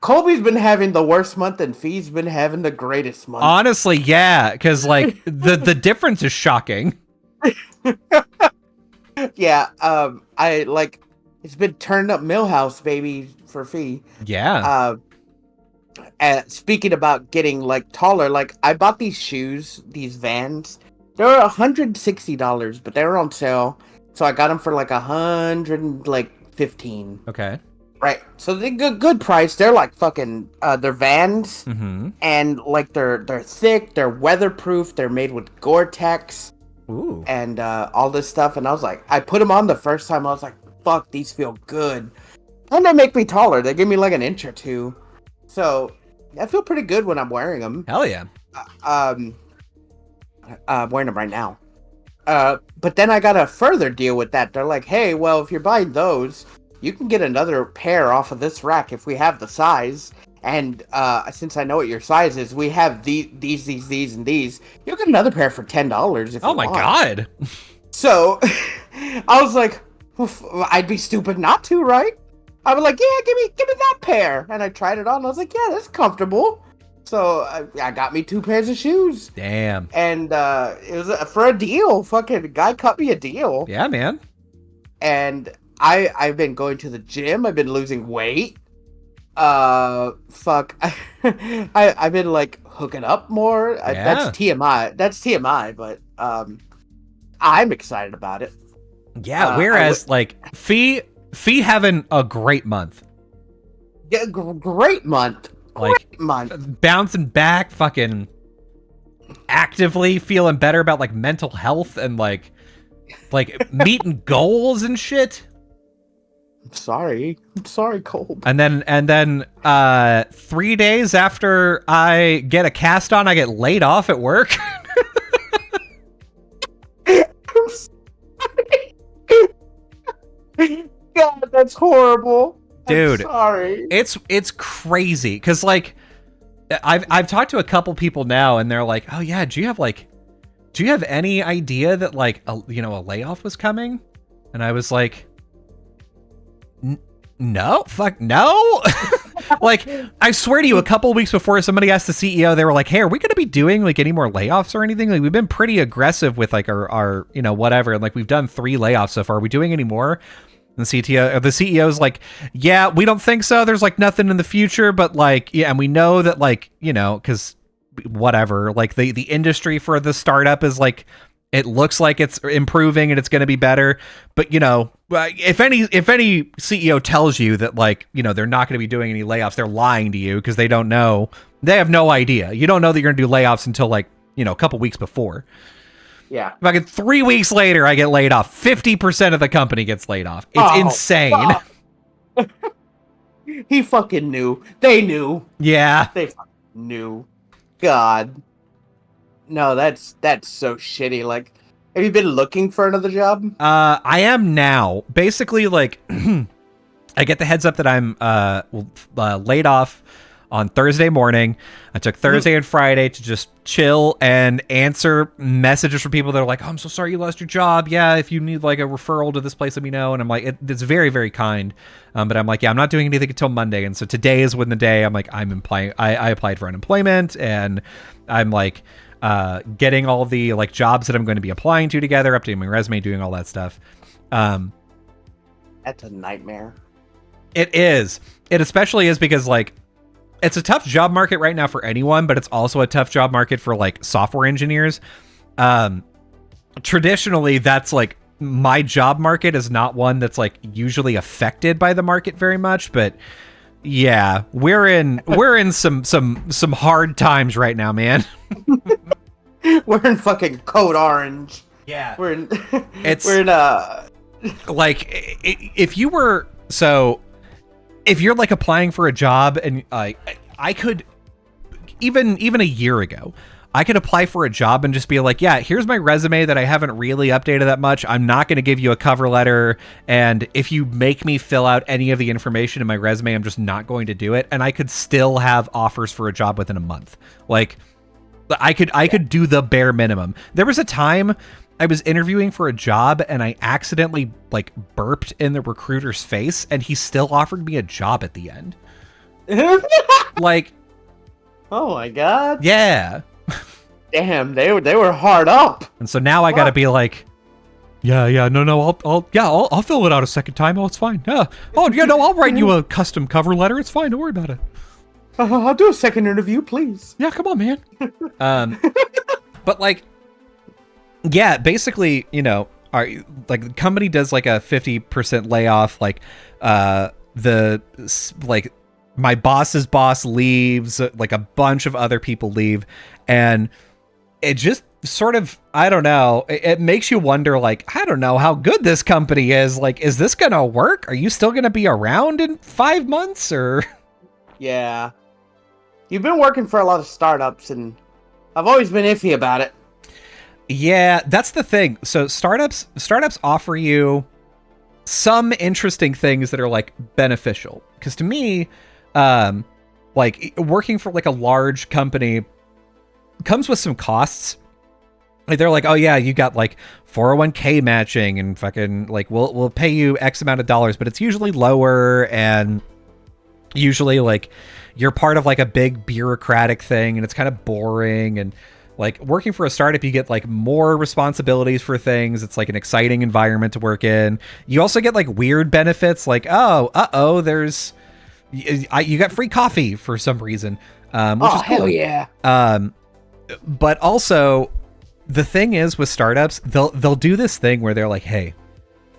Colby's been having the worst month, and Fee's been having the greatest month. Honestly, yeah, because like the difference is shocking. Yeah, I like it's been turned up Millhouse, baby, for Fee. Yeah. Speaking about getting like taller, like I bought these shoes, these Vans. They were $160, but they were on sale, so I got them for like $115. Okay. Right. So they good price. They're like fucking they're Vans, and like they're thick, they're weatherproof, they're made with Gore-Tex. Ooh. And all this stuff, and I was like, I put them on the first time. I was like, fuck, these feel good, and they make me taller. They give me like an inch or two, so I feel pretty good when I'm wearing them. Hell yeah. I'm wearing them right now. But then I got a further deal with that. They're like, hey, well, if you're buying those, you can get another pair off of this rack if we have the size. And since I know what your size is, we have these, and these. You'll get another pair for $10 if you want. Oh my god. So I was like, I'd be stupid not to, right? I was like, yeah, give me that pair. And I tried it on. I was like, yeah, that's comfortable. So I got me 2 pairs of shoes. Damn. And it was for a deal. Fucking guy cut me a deal. Yeah, man. And I've been going to the gym. I've been losing weight. Fuck. I've been like hooking up more. Yeah. That's TMI. But I'm excited about it. Yeah. Whereas like Fee having a great month. Yeah, great month. Great month. Bouncing back, fucking actively feeling better about like mental health and like meeting goals and shit. I'm sorry, Cole. And then 3 days after I get a cast on, I get laid off at work. I'm sorry. God, that's horrible. Dude, I'm sorry. It's crazy because like I've talked to a couple people now, and they're like, "Oh yeah, do you have any idea that like a layoff was coming?" And I was like, "No, fuck no." Like, I swear to you, a couple weeks before somebody asked the CEO, they were like, "Hey, are we going to be doing like any more layoffs or anything? Like, we've been pretty aggressive with like our whatever, and like we've done 3 layoffs so far. Are we doing any more?" And the CEO's like, "Yeah, we don't think so. There's like nothing in the future, but like, yeah, and we know that like, because whatever, like the industry for the startup is like, it looks like it's improving and it's going to be better. But if any CEO tells you that like, they're not going to be doing any layoffs, they're lying to you because they don't know. They have no idea. You don't know that you're going to do layoffs until like, a couple weeks before." Yeah. Fucking 3 weeks later, I get laid off. 50% of the company gets laid off. It's insane. He fucking knew. They knew. Yeah. They fucking knew. God. No, that's so shitty. Like, have you been looking for another job? I am now. Basically, like, I get the heads up that I'm laid off on Thursday morning. I took Thursday and Friday to just chill and answer messages from people that are like, "Oh, I'm so sorry you lost your job. Yeah, if you need like a referral to this place, let me know." And I'm like, it's very, very kind. But I'm like, yeah, I'm not doing anything until Monday. And so today is when the day I'm like, I applied for unemployment, and I'm like getting all the like jobs that I'm going to be applying to together, updating my resume, doing all that stuff. That's a nightmare. It is. It especially is because like, it's a tough job market right now for anyone, but it's also a tough job market for like software engineers. Traditionally, that's like, my job market is not one that's like usually affected by the market very much, but yeah, we're in some hard times right now, man. We're in fucking code orange. Yeah. We're in like, if you're like applying for a job, and I could even a year ago, I could apply for a job and just be like, yeah, here's my resume that I haven't really updated that much. I'm not going to give you a cover letter. And if you make me fill out any of the information in my resume, I'm just not going to do it. And I could still have offers for a job within a month. Like, I could do the bare minimum. There was a time I was interviewing for a job and I accidentally like burped in the recruiter's face, and he still offered me a job at the end. Like, oh my God. Yeah. Damn, they were hard up. And so now I got to be like, yeah, no, I'll fill it out a second time. Oh, it's fine. Yeah. Oh, yeah, no, I'll write you a custom cover letter. It's fine. Don't worry about it. I'll do a second interview, please. Yeah, come on, man. But like, yeah, basically, like the company does like a 50% layoff. Like, my boss's boss leaves, like a bunch of other people leave, and it just sort of, I don't know, it makes you wonder, like, I don't know how good this company is. Like, is this gonna work? Are you still gonna be around in 5 months, or? Yeah. You've been working for a lot of startups, and I've always been iffy about it. Yeah, that's the thing. So startups offer you some interesting things that are like beneficial. Because to me, like working for like a large company comes with some costs. Like they're like, oh yeah, you got like 401k matching and fucking like we'll pay you X amount of dollars, but it's usually lower, and usually like you're part of like a big bureaucratic thing, and it's kind of boring. And like working for a startup, you get like more responsibilities for things. It's like an exciting environment to work in. You also get like weird benefits, like there's you got free coffee for some reason. Which is cool. Hell yeah. But also, the thing is with startups, they'll do this thing where they're like, hey,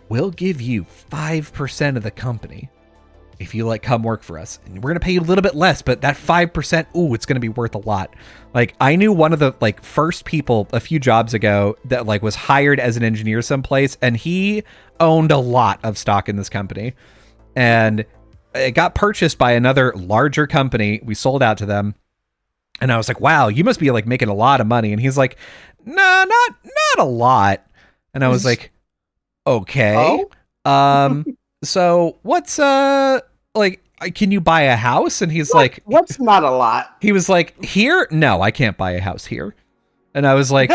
we'll give you 5% of the company if you like come work for us, and we're gonna pay you a little bit less, but that 5%, it's gonna be worth a lot. Like, I knew one of the like first people a few jobs ago that like was hired as an engineer someplace, and he owned a lot of stock in this company, and it got purchased by another larger company. We sold out to them. And I was like, wow, you must be like making a lot of money. And he's like, no, not a lot. And I was like, okay. Oh? So what's like, can you buy a house? And he's like, what's not a lot? he was like, here? No, I can't buy a house here. And I was like,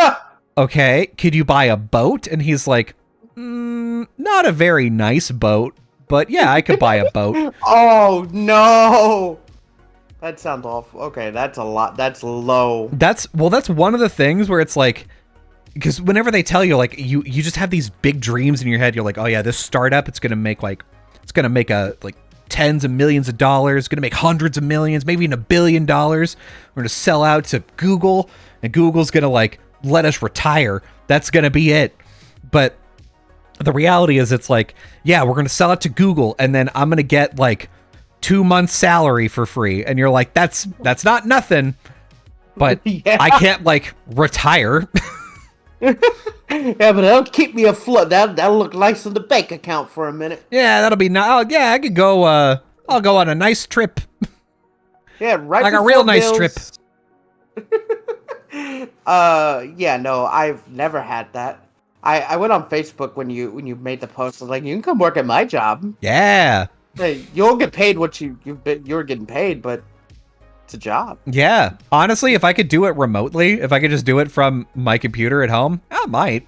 okay, could you buy a boat? And he's like, not a very nice boat, but yeah, I could buy a boat. Oh, no. That sounds awful. Okay, that's a lot. That's low. That's one of the things where it's like, because whenever they tell you, like, you just have these big dreams in your head. You're like, oh yeah, this startup, it's gonna make tens of millions of dollars, gonna make hundreds of millions, maybe even $1 billion. We're gonna sell out to Google, and Google's gonna like let us retire. That's gonna be it. But the reality is, it's like, yeah, we're gonna sell it to Google, and then I'm gonna get like 2 months salary for free. And you're like, that's not nothing, but Yeah. I can't like retire. Yeah, but that'll keep me afloat. That'll look nice in the bank account for a minute. Yeah, that'll be nice. Yeah, I could go. I'll go on a nice trip. Yeah, right. Like a real nice trip. Yeah, no, I've never had that. I went on Facebook when you made the post. I was like, you can come work at my job. Yeah. Hey, you'll get paid what you're getting paid, but it's a job. Yeah. Honestly, if I could do it remotely, if I could just do it from my computer at home, I might.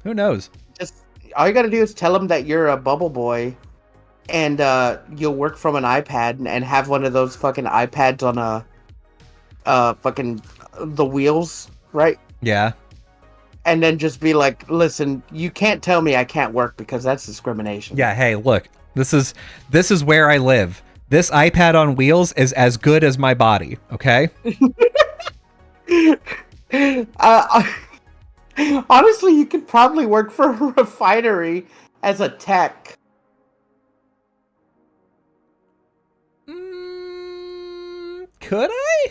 Who knows? Just all you gotta do is tell them that you're a bubble boy, and you'll work from an iPad and have one of those fucking iPads on fucking the wheels, right? Yeah. And then just be like, listen, you can't tell me I can't work because that's discrimination. Yeah. Hey, look, this is where I live. This iPad on wheels is as good as my body. Okay. Honestly, you could probably work for a refinery as a tech. Could I?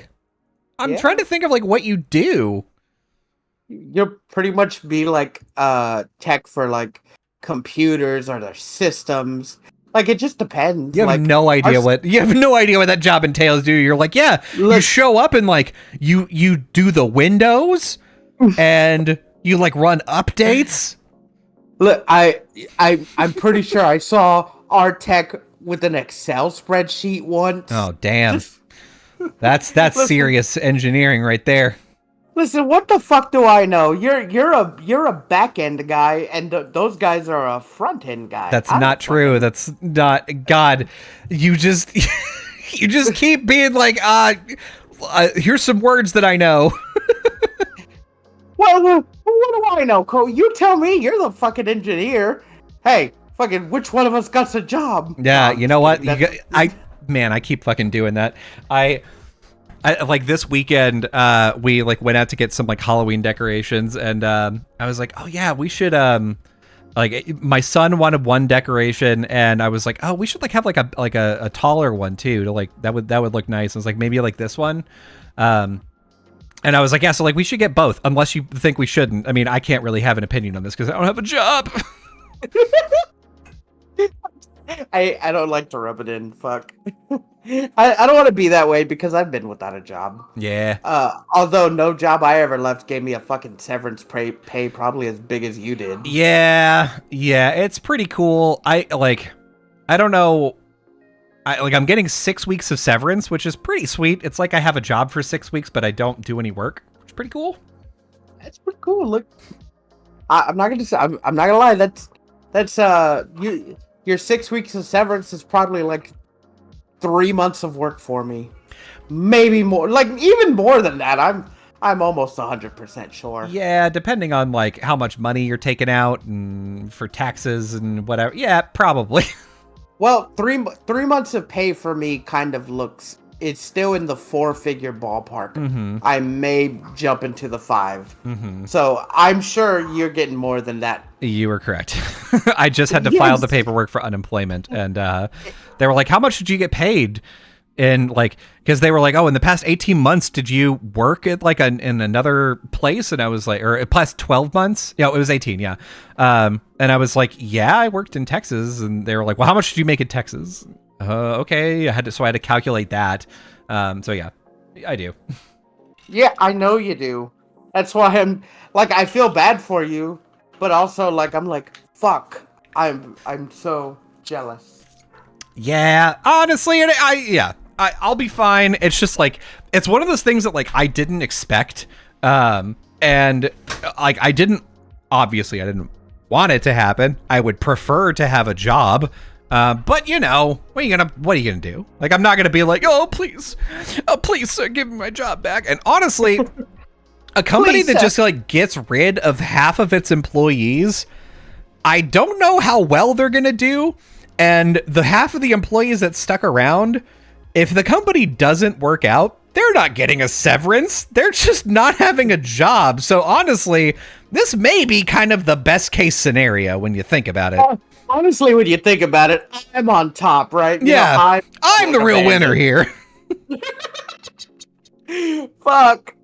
I'm Yeah. trying to think of like what you do. You'll pretty much be like tech for like computers or their systems. Like it just depends. You have like, no idea what that job entails, do you? You're like, yeah, you show up and like you do the windows and you like run updates. Look, I'm pretty sure I saw our tech with an Excel spreadsheet once. Oh damn. That's serious engineering right there. Listen, what the fuck do I know? You're a back end guy, and those guys are a front end guy. That's not true. That's not. God, you just you just keep being like, here's some words that I know. Well, what do I know, Cole? You tell me. You're the fucking engineer. Hey, fucking, which one of us got the job? Yeah, you know what? I keep fucking doing that. I like this weekend, we like went out to get some like Halloween decorations, and I was like, oh yeah, we should like my son wanted one decoration, and I was like, oh, we should like have like a taller one too, to like that would look nice. I was like, maybe like this one, and I was like, yeah, so like we should get both, unless you think we shouldn't. I mean, I can't really have an opinion on this because I don't have a job. I don't like to rub it in. Fuck. I don't want to be that way because I've been without a job. Yeah. Although no job I ever left gave me a fucking severance pay probably as big as you did. Yeah, it's pretty cool. I don't know. I'm getting 6 weeks of severance, which is pretty sweet. It's like I have a job for 6 weeks, but I don't do any work. It's pretty cool. That's pretty cool. Look, I'm not gonna say. I'm not gonna lie. That's your 6 weeks of severance is probably like 3 months of work for me, maybe more. Like even more than that. I'm almost 100% sure. Yeah, depending on like how much money you're taking out and for taxes and whatever. Yeah, probably. Well, three months of pay for me kind of looks. It's still in the 4-figure ballpark. Mm-hmm. I may jump into the 5. Mm-hmm. So I'm sure you're getting more than that. You were correct. I just had to file the paperwork for unemployment, and they were like, "How much did you get paid?" And like, because they were like, "Oh, in the past 18 months, did you work at like in another place?" And I was like, "Or past 12 months?" Yeah, it was 18. Yeah. And I was like, "Yeah, I worked in Texas." And they were like, "Well, how much did you make in Texas?" Okay, I had to calculate that. So yeah, I do. Yeah, I know you do. That's why I'm like, I feel bad for you, but also like I'm like, fuck, I'm so jealous. Yeah, honestly, I'll be fine. It's just like it's one of those things that like I didn't expect, and like I didn't want it to happen. I would prefer to have a job, but you know, what are you gonna do? Like I'm not gonna be like, oh please, give me my job back. And honestly, a company that just like gets rid of half of its employees, I don't know how well they're gonna do. And the half of the employees that stuck around, if the company doesn't work out, they're not getting a severance. They're just not having a job. So honestly, this may be kind of the best case scenario when you think about it. Honestly, when you think about it, I'm on top, right? I'm the real winner here. Fuck.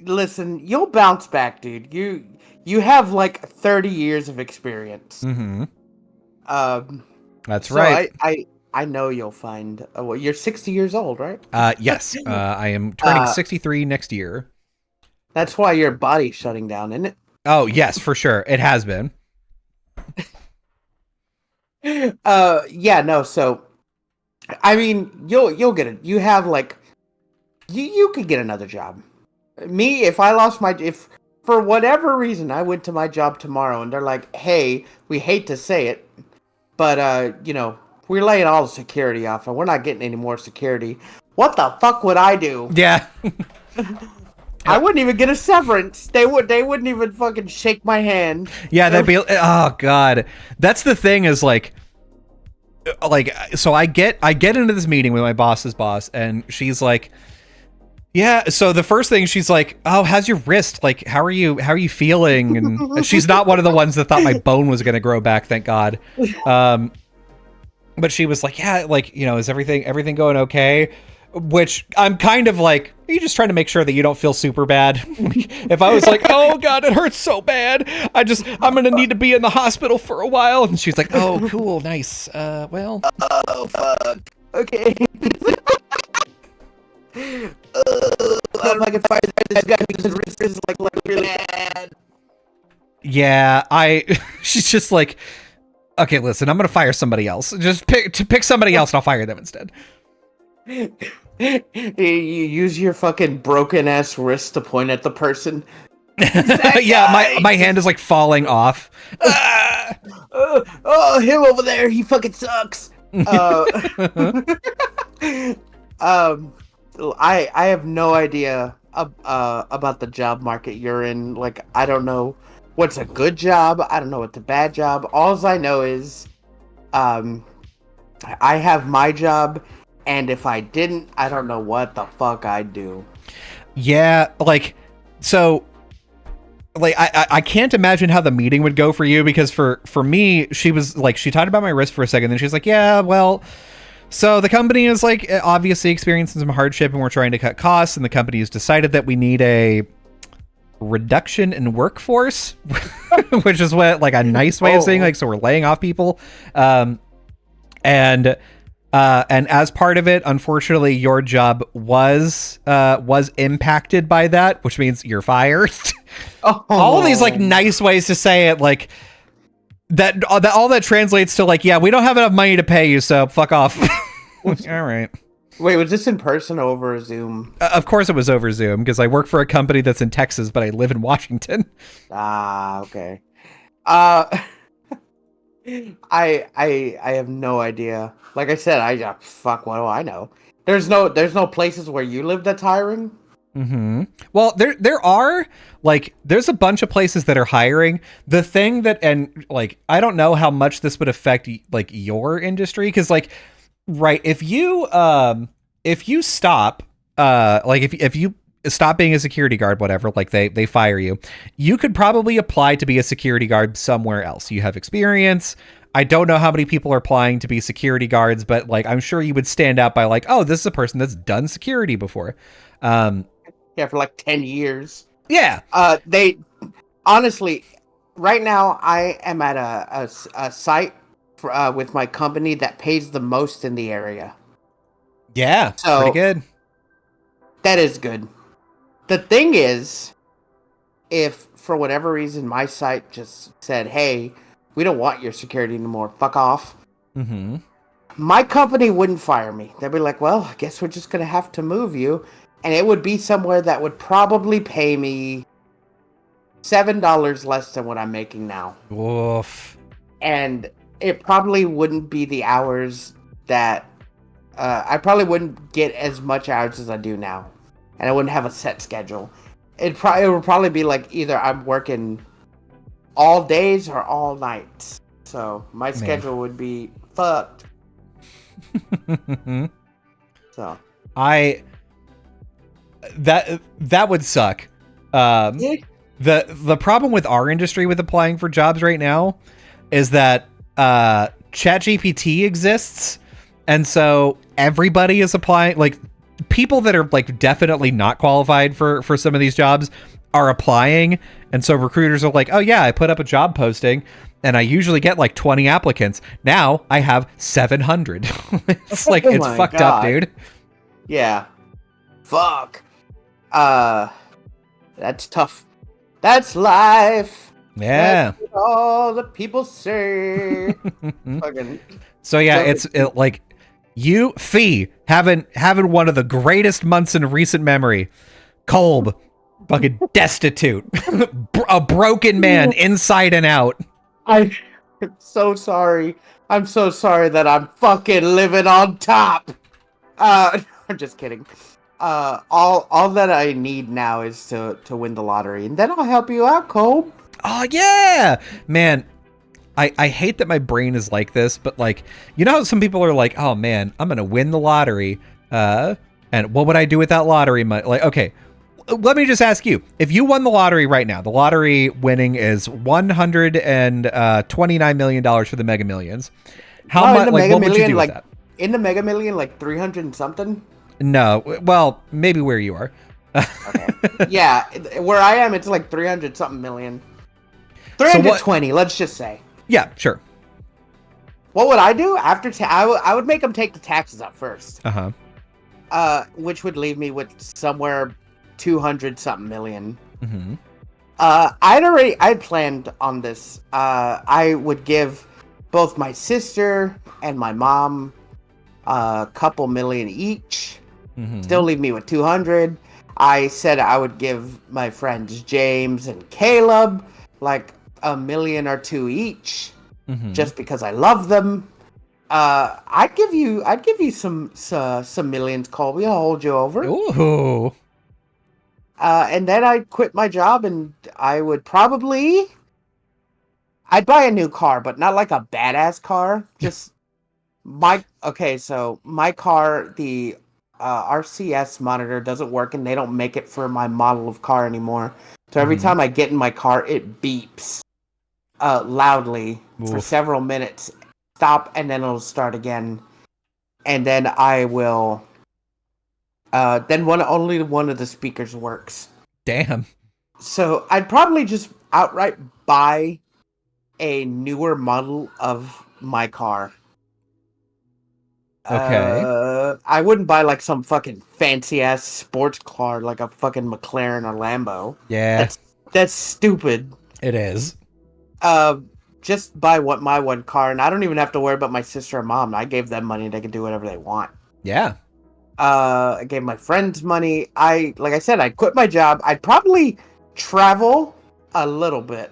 Listen, you'll bounce back, dude. You have like 30 years of experience. Mm-hmm. That's so right. I know you'll find. Well, you're 60 years old, right? Yes. I am turning 63 next year. That's why your body's shutting down, isn't it? Oh yes, for sure. It has been. Yeah, no. So, I mean, you'll get it. You have like, you could get another job. Me, if for whatever reason I went to my job tomorrow and they're like, hey, we hate to say it, but you know, we're laying all the security off and we're not getting any more security. What the fuck would I do? Yeah. I wouldn't even get a severance. They wouldn't even fucking shake my hand. Yeah, that'd be, oh god. That's the thing is like so I get into this meeting with my boss's boss and she's like, yeah, so the first thing she's like, oh, how's your wrist? Like, how are you feeling? And she's not one of the ones that thought my bone was going to grow back, thank God. But she was like, yeah, like, you know, is everything going okay? Which I'm kind of like, are you just trying to make sure that you don't feel super bad? If I was like, oh God, it hurts so bad, I'm going to need to be in the hospital for a while. And she's like, oh, cool, nice. Well. Oh, fuck. Okay. If I can fire this guy because his wrist is like really bad. Yeah, she's just like, okay, listen, I'm going to fire somebody else. Just pick somebody else and I'll fire them instead. You use your fucking broken ass wrist to point at the person. Yeah, my hand is like falling off. Oh, him over there, he fucking sucks. I have no idea about the job market you're in. Like, I don't know what's a good job. I don't know what's a bad job. All I know is, I have my job, and if I didn't, I don't know what the fuck I'd do. Yeah, like, so, like, I can't imagine how the meeting would go for you, because for me, she was like, she talked about my wrist for a second, then she's like, yeah, well, so the company is like obviously experiencing some hardship and we're trying to cut costs, and the company has decided that we need a reduction in workforce, which is what, like, a nice way of saying, like, so we're laying off people. And as part of it, unfortunately, your job was impacted by that, which means you're fired. All of these like nice ways to say it, like that all that translates to like, yeah, we don't have enough money to pay you, so fuck off. All right. Wait, was this in person or over Zoom? Of course it was over Zoom, because I work for a company that's in Texas, but I live in Washington. Ah, okay. I have no idea. Like I said, fuck, what do I know? There's no places where you live that's hiring? Mm-hmm. Well, there are, like, there's a bunch of places that are hiring. The thing that, and like, I don't know how much this would affect like your industry, because like, right, if you stop, like if you stop being a security guard, whatever, like they fire you, you could probably apply to be a security guard somewhere else. You have experience. I don't know how many people are applying to be security guards, but like, I'm sure you would stand out by like, oh, this is a person that's done security before. Yeah, for like 10 years. Yeah. They honestly, right now I am at a site for, with my company that pays the most in the area. Yeah, so pretty good. That is good. The thing is, if for whatever reason my site just said, "Hey, we don't want your security anymore. Fuck off." Mm-hmm. my company wouldn't fire me. They'd be like, well, I guess we're just going to have to move you. And it would be somewhere that would probably pay me $7 less than what I'm making now. Woof. And it probably wouldn't be the hours that I probably wouldn't get as much hours as I do now. And I wouldn't have a set schedule. It would probably be like either I'm working all days or all nights. So my schedule would be fucked. So that would suck. The problem with our industry with applying for jobs right now is that ChatGPT exists, and so everybody is applying. Like, people that are like definitely not qualified for some of these jobs are applying, and so recruiters are like, oh yeah, I put up a job posting and I usually get like 20 applicants. Now I have 700. It's like, it's fucked up, dude. Yeah. Fuck. That's tough. That's life. Yeah. That's what all the people say. Fucking. So yeah, it's like you, Fee, having one of the greatest months in recent memory. Colb, fucking destitute, a broken man inside and out. I'm so sorry. I'm so sorry that I'm fucking living on top. I'm just kidding. All that I need now is to win the lottery, and then I'll help you out, Colb. Oh yeah, man. I hate that my brain is like this, but like, you know how some people are like, oh man, I'm gonna win the lottery, and what would I do with that lottery money? Like, okay, let me just ask you, if you won the lottery right now, the lottery winning is $129 million for the Mega Millions. How much? Like, what would you do with that? In the Mega Million, like 300 and something. No, well, maybe where you are. Okay. Yeah, where I am, it's like 300 something million. 320, so let's just say. Yeah, sure. What would I do after? I would make them take the taxes up first. Which would leave me with somewhere 200 something million. Mm-hmm. I'd planned on this. I would give both my sister and my mom a couple million each. Mm-hmm. Still leave me with 200. I said I would give my friends James and Caleb like $1 million or $2 million each, just because I love them. I'd give you some millions, Colby. I'll hold you over. Ooh. And then I'd quit my job, and I'd buy a new car, but not like a badass car. Just so my car, the RCS monitor doesn't work, and they don't make it for my model of car anymore. So every time I get in my car, it beeps loudly for several minutes, stop, and then it'll start again. And then I will only one of the speakers works. Damn. So I'd probably just outright buy a newer model of my car. Okay. I wouldn't buy like some fucking fancy ass sports car like a fucking McLaren or Lambo. Yeah. That's stupid. It is. Just buy my one car, and I don't even have to worry about my sister or mom. I gave them money; they can do whatever they want. Yeah. I gave my friends money. Like I said, I'd quit my job. I'd probably travel a little bit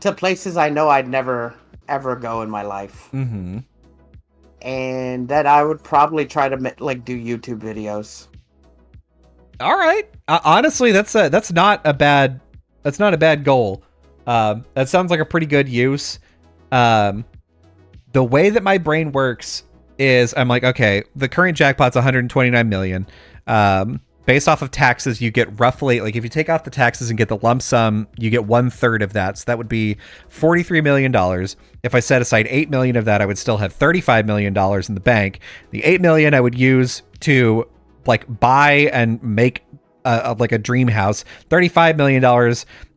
to places I know I'd never ever go in my life. Mm-hmm. And that I would probably try to like do YouTube videos. All right. Honestly, that's not a bad goal. That sounds like a pretty good use. The way that my brain works is I'm like, okay, the current jackpot's 129 million. Based off of taxes, you get roughly, like, if you take off the taxes and get the lump sum, you get 1/3 of that. So that would be $43 million. If I set aside $8 million of that, I would still have $35 million in the bank. The $8 million I would use to like buy and make like a dream house. $35 million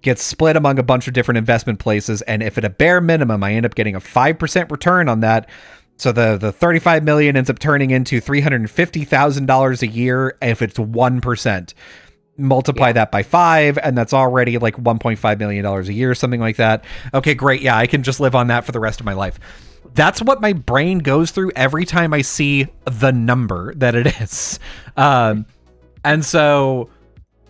gets split among a bunch of different investment places. And if at a bare minimum, I end up getting a 5% return on that, so the 35 million ends up turning into $350,000 a year if it's 1%. Multiply that by 5, and that's already like $1.5 million a year, something like that. Okay, great. Yeah, I can just live on that for the rest of my life. That's what my brain goes through every time I see the number that it is. And so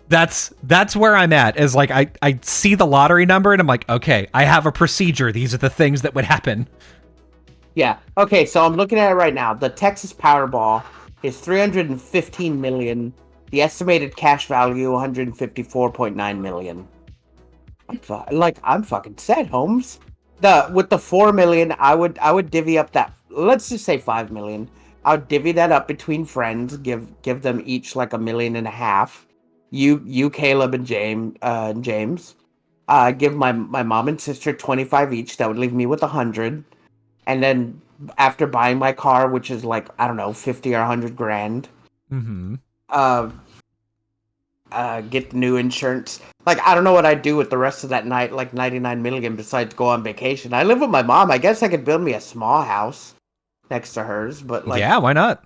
that's where I'm at, is like I see the lottery number and I'm like, okay, I have a procedure. These are the things that would happen. Yeah. Okay, so I'm looking at it right now. The Texas Powerball is 315 million. The estimated cash value 154.9 million. I'm fucking set, Holmes. With the 4 million, I would divvy up that. Let's just say 5 million. I would divvy that up between friends. Give them each like $1.5 million. You, Caleb, and James. Give my mom and sister 25 each. That would leave me with 100. And then after buying my car, which is like, I don't know, 50 or 100 grand. Mm-hmm. Get the new insurance. Like, I don't know what I'd do with the rest of that night, like 99 million, besides go on vacation. I live with my mom. I guess I could build me a small house next to hers, but like, yeah, why not?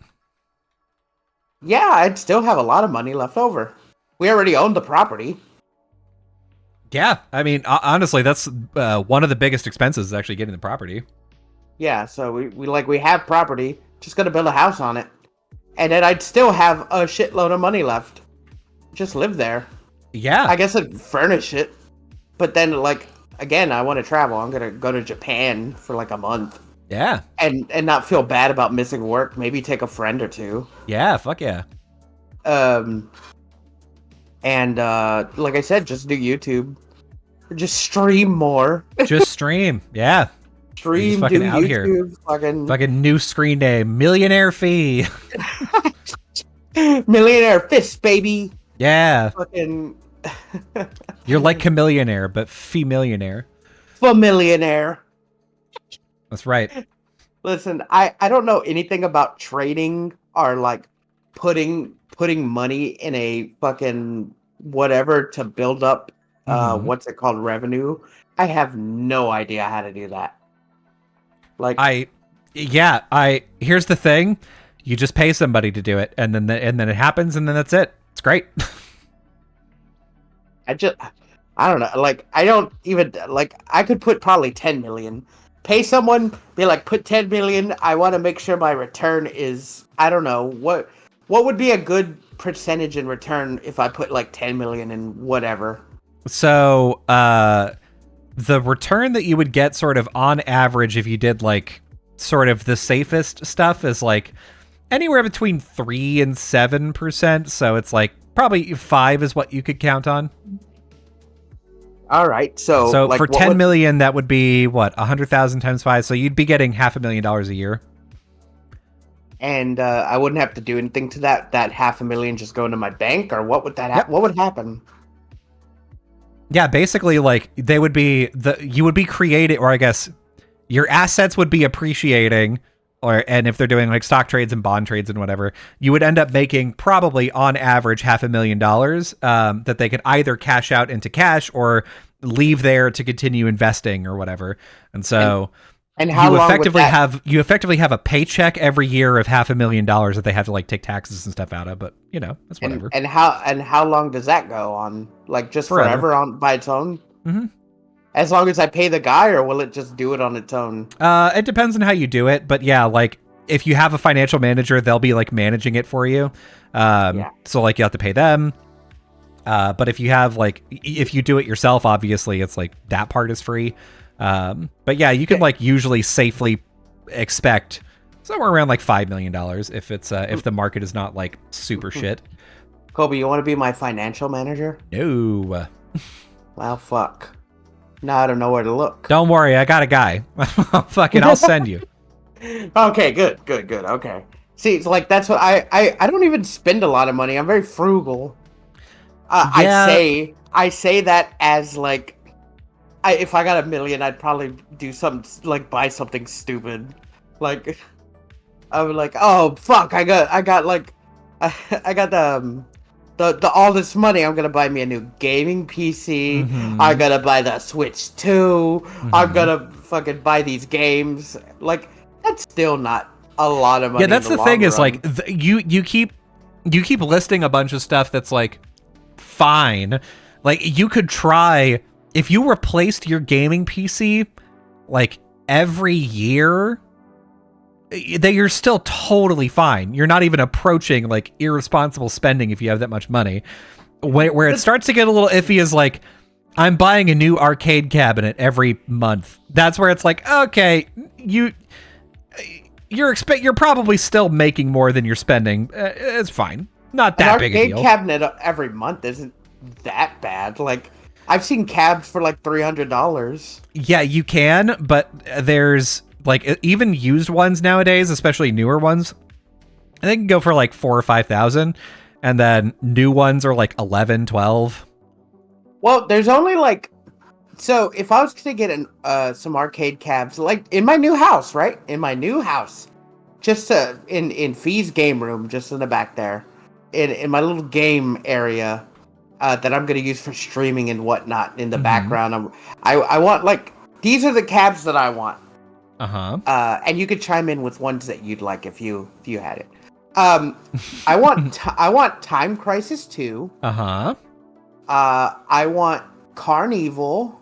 Yeah, I'd still have a lot of money left over. We already own the property. Yeah, I mean, honestly, that's one of the biggest expenses is actually getting the property. Yeah, so we have property, just gonna build a house on it. And then I'd still have a shitload of money left. Just live there. Yeah. I guess I'd furnish it. But then, like, again, I want to travel. I'm gonna go to Japan for like a month. Yeah. And not feel bad about missing work. Maybe take a friend or two. Yeah, fuck yeah. And like I said, just do YouTube. Just stream more. Just stream. Yeah. Stream, fucking do out YouTube, here. Fucking new screen name. Millionaire Fee. Millionaire Fist, baby. Yeah. Fucking. You're like Chameleonaire, but Fee-millionaire. Familionaire. That's right. Listen, I don't know anything about trading or like putting money in a fucking whatever to build up what's it called, revenue. I have no idea how to do that. Like here's the thing. You just pay somebody to do it, and then it happens, and then that's it. It's great. I don't know. Like, I don't even, like, I could put probably 10 million. Pay someone, be like, put 10 million. I want to make sure my return is, I don't know, what would be a good percentage in return if I put like 10 million in whatever? So, the return that you would get sort of on average if you did like sort of the safest stuff is like anywhere between 3 and 7%. So it's like probably 5 is what you could count on. All right. So like, for 10 million, that would be what, 100,000 times 5. So you'd be getting $500,000 a year. And I wouldn't have to do anything to that $500,000 just go into my bank, or what would what would happen? Yeah, basically, like, you would be creating, or I guess your assets would be appreciating, and if they're doing like stock trades and bond trades and whatever, you would end up making probably on average $500,000 that they could either cash out into cash or leave there to continue investing or whatever. And so and how you effectively have a paycheck every year of $500,000 that they have to like take taxes and stuff out of, but you know, that's whatever. And how long does that go on? Like just forever on by its own? Mm-hmm. As long as I pay the guy, or will it just do it on its own? It depends on how you do it, but yeah, like if you have a financial manager, they'll be like managing it for you. So like you have to pay them. But if you do it yourself, obviously it's like that part is free. But yeah, you can like usually safely expect somewhere around like $5 million if it's if the market is not like super shit. Colby, you want to be my financial manager? No. Well, fuck. Now I don't know where to look. Don't worry, I got a guy. I'll send you. Okay, good. Okay. See, it's like that's what I don't even spend a lot of money. I'm very frugal. I say that as like, if I got $1 million, I'd probably do something like buy something stupid. Like, I would like, oh fuck, I got like, I got the all this money. I'm gonna buy me a new gaming PC. Mm-hmm. I'm gonna buy the Switch 2. Mm-hmm. I'm gonna fucking buy these games. Like, that's still not a lot of money. Yeah, that's the thing run. Is like you keep listing a bunch of stuff that's like fine. Like you could try if you replaced your gaming PC like every year, that you're still totally fine. You're not even approaching like irresponsible spending if you have that much money. Where it starts to get a little iffy is like, I'm buying a new arcade cabinet every month. That's where it's like, okay, you're probably still making more than you're spending. It's fine. Not that big a deal. An arcade cabinet every month isn't that bad. Like, I've seen cabs for like $300. Yeah, you can, but there's like even used ones nowadays, especially newer ones, they can go for like 4,000 or 5,000, and then new ones are like 11, 12. Well, there's only like, so if I was to get some arcade cabs, like in my new house, right? In my new house, just in Fee's game room, just in the back there, in my little game area that I'm gonna use for streaming and whatnot in the background. I want like, these are the cabs that I want. And you could chime in with ones that you'd like if you had it. I want Time Crisis 2. I want Carnival,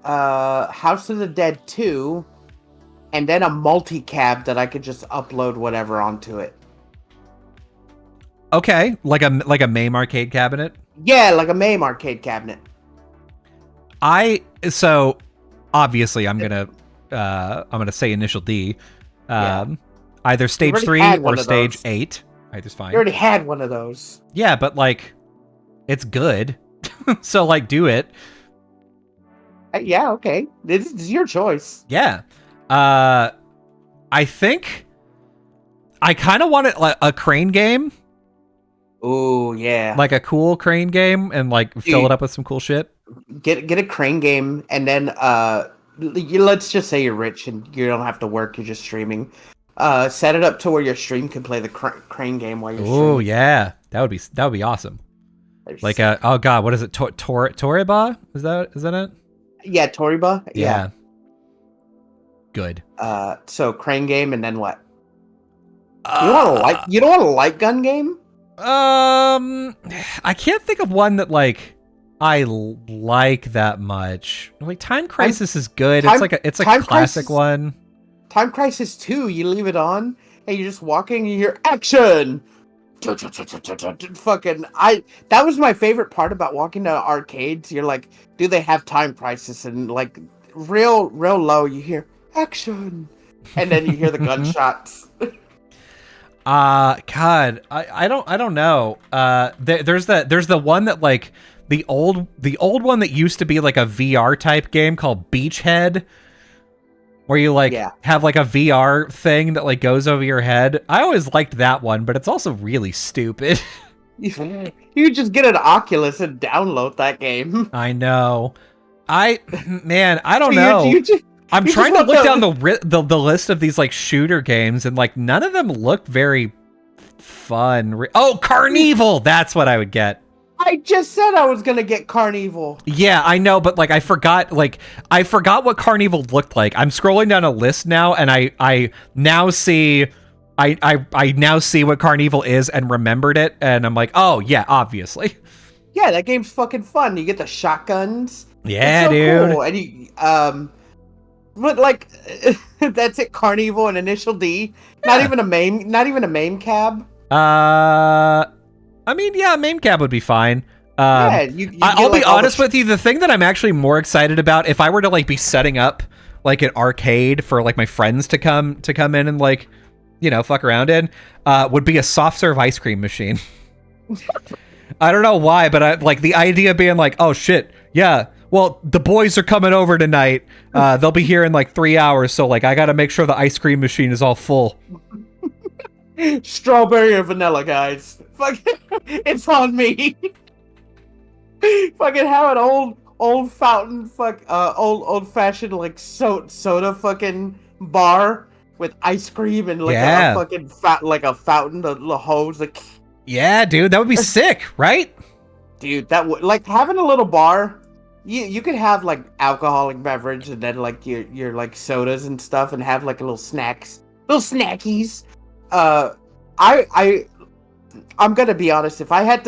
House of the Dead 2, and then a multi-cab that I could just upload whatever onto it. Okay, like a MAME arcade cabinet? Yeah, like a MAME arcade cabinet. So obviously I'm gonna say Initial D. Either stage 3 or stage 8. Either's fine. You already had one of those. Yeah, but like, it's good. So like, do it. Yeah, okay. This is your choice. Yeah. I think I kind of want it like a crane game. Oh yeah. Like a cool crane game, and like fill it up with some cool shit. Get a crane game, and then let's just say you're rich and you don't have to work, you're just streaming. Set it up to where your stream can play the crane game while you're streaming. Oh yeah, that would be awesome. Like oh god, what is it? Toriba? Is that it? Yeah, Toriba. Yeah. Good. So crane game, and then what? You don't want a light gun game? I can't think of one that like I like that much. Like Time Crisis is good. It's a classic one. Time Crisis 2, you leave it on and you're just walking and you hear action. Fucking that was my favorite part about walking to arcades. You're like, do they have Time Crisis? And like real low you hear action. And then you hear the gunshots. God, I don't know. There's the one that like the old one that used to be like a VR type game called Beachhead, where you like have like a VR thing that like goes over your head. I always liked that one, but it's also really stupid. You just get an Oculus and download that game. I know. I don't know. I'm trying to look down the list of these like shooter games, and like none of them look very fun. Oh, Carnival! That's what I would get. I just said I was gonna get Carnival. Yeah, I know, but like I forgot what Carnival looked like. I'm scrolling down a list now, and I now see what Carnival is and remembered it, and I'm like, oh yeah, obviously. Yeah, that game's fucking fun. You get the shotguns. Yeah, dude. Cool. And you but like that's it. Carnival and Initial D. Yeah. Not even a MAME cab. I mean, yeah, MAME cab would be fine. I'll be honest with you. The thing that I'm actually more excited about, if I were to like be setting up like an arcade for like my friends to come in and like, you know, fuck around in, would be a soft serve ice cream machine. I don't know why, but I like the idea being like, oh shit, yeah. Well, the boys are coming over tonight. They'll be here in like 3 hours, so like I got to make sure the ice cream machine is all full. Strawberry or vanilla, guys. Fucking, it's on me. Fucking have an old fountain, old fashioned like soda fucking bar with ice cream and like a fucking like a fountain, the hose, like. Yeah, dude, that would be sick, right? Dude, that would like having a little bar. You could have like alcoholic beverage and then like your like sodas and stuff, and have like little snackies. I'm gonna be honest. If I had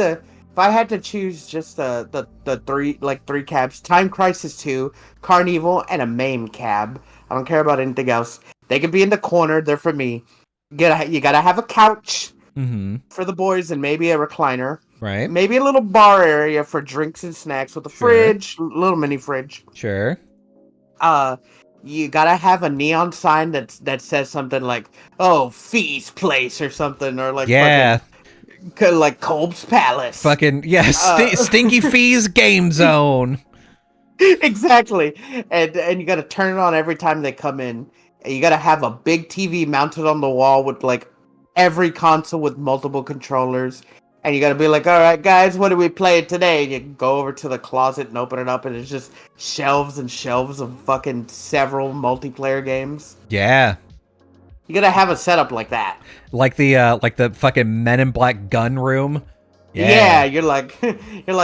if I had to choose just the three cabs, Time Crisis 2, Carnival, and a MAME cab. I don't care about anything else. They could be in the corner. They're for me. You gotta have a couch for the boys and maybe a recliner. Right. Maybe a little bar area for drinks and snacks with a fridge, little mini fridge. Sure. You gotta have a neon sign that says something like, "Oh, Fee's Place" or something, or like fucking like Colb's Palace. Fucking Stinky Fee's Game Zone. Exactly, and you gotta turn it on every time they come in. And you gotta have a big TV mounted on the wall with like every console with multiple controllers. And you gotta be like, all right, guys, what do we play today? And you go over to the closet and open it up, and it's just shelves and shelves of fucking several multiplayer games. Yeah. You gotta have a setup like that. Like the fucking Men in Black gun room. Yeah, you're like,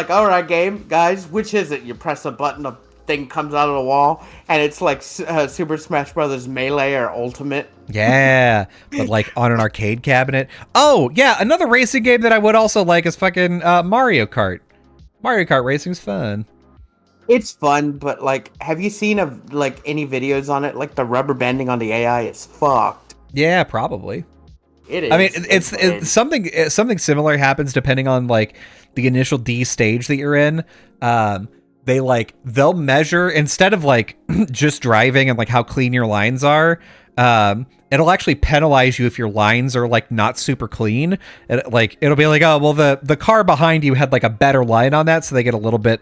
all right, game, guys, which is it? You press a button, a thing comes out of the wall, and it's like Super Smash Brothers Melee or Ultimate. Yeah, but like on an arcade cabinet. Oh, yeah, another racing game that I would also like is fucking Mario Kart. Mario Kart racing's fun. It's fun, but like, have you seen any videos on it? Like the rubber banding on the AI is fucked. Yeah, probably. It is. I mean, it's something similar happens depending on like the initial D stage that you're in. They'll measure instead of like just driving and like how clean your lines are. It'll actually penalize you if your lines are like not super clean. It'll be like, oh well, the car behind you had like a better line on that, so they get a little bit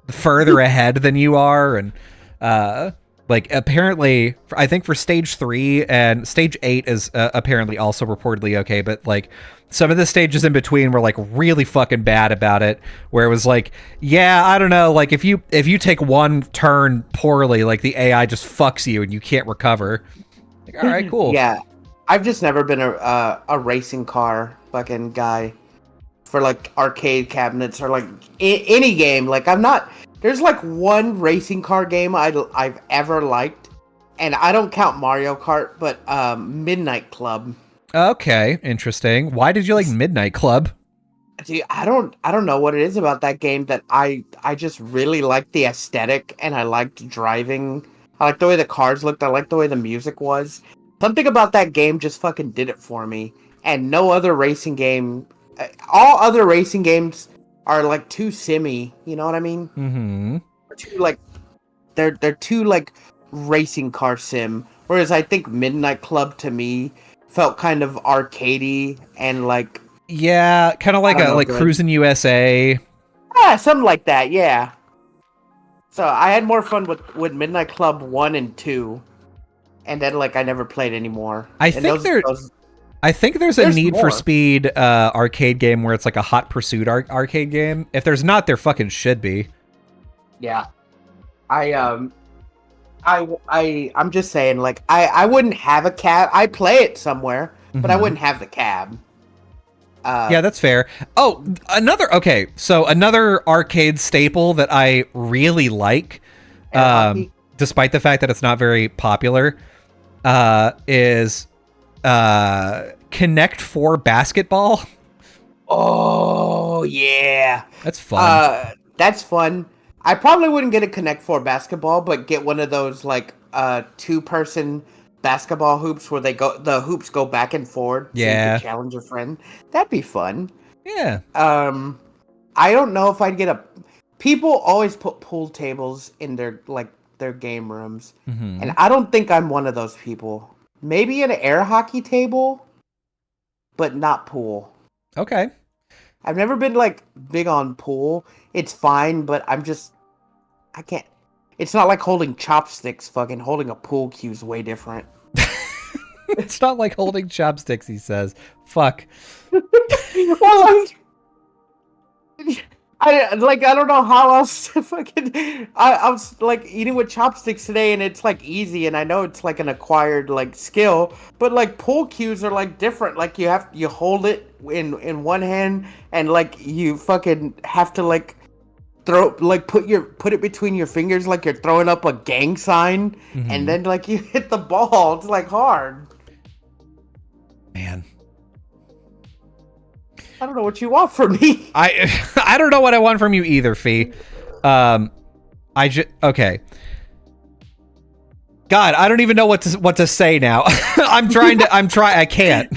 further ahead than you are, and like apparently I think for stage 3 and stage 8 is apparently also reportedly okay, but like some of the stages in between were like really fucking bad about it, where it was like, yeah, I don't know, like if you take one turn poorly, like the AI just fucks you and you can't recover. Like, all right, cool. Yeah, I've just never been a racing car fucking guy for like arcade cabinets or like any game. Like I'm not. There's like one racing car game I've ever liked, and I don't count Mario Kart, but Midnight Club. Okay, interesting. Why did you like Midnight Club? Dude, I don't know what it is about that game that I just really like the aesthetic, and I liked driving. I like the way the cars looked. I like the way the music was. Something about that game just fucking did it for me. And no other racing game, all other racing games are like too simmy. You know what I mean? Mm-hmm. Too like they're too like racing car sim. Whereas I think Midnight Club to me felt kind of arcadey and like, yeah, kind of like Cruising USA. Something like that. Yeah. So I had more fun with Midnight Club 1 and 2, and then like I never played anymore. I think there's a Need for Speed arcade game where it's like a Hot Pursuit arcade game. If there's not, there fucking should be. Yeah, I'm just saying, like I wouldn't have a cab. I play it somewhere, but I wouldn't have the cab. Yeah, that's fair. Oh, another arcade staple that I really like, despite the fact that it's not very popular, is Connect 4 basketball. Oh yeah, that's fun. That's fun. I probably wouldn't get a Connect 4 basketball, but get one of those like 2-person basketball hoops where the hoops go back and forth. Yeah. So you can challenge your friend. That'd be fun. Yeah. I don't know if I'd get people always put pool tables in their game rooms. Mm-hmm. And I don't think I'm one of those people. Maybe an air hockey table, but not pool. Okay. I've never been like big on pool. It's fine, but I can't. It's not like holding chopsticks. Fucking holding a pool cue is way different. It's not like holding chopsticks, he says. Fuck. Well, I don't know how else to fucking. I was like eating with chopsticks today, and it's like easy, and I know it's like an acquired like skill, but like pool cues are like different. Like you hold it in one hand, and like you fucking have to like put it between your fingers like you're throwing up a gang sign, and then like you hit the ball. It's like hard. Man. I don't know what you want from me. I don't know what I want from you either, Fee. Okay. God, I don't even know what to say now. I can't.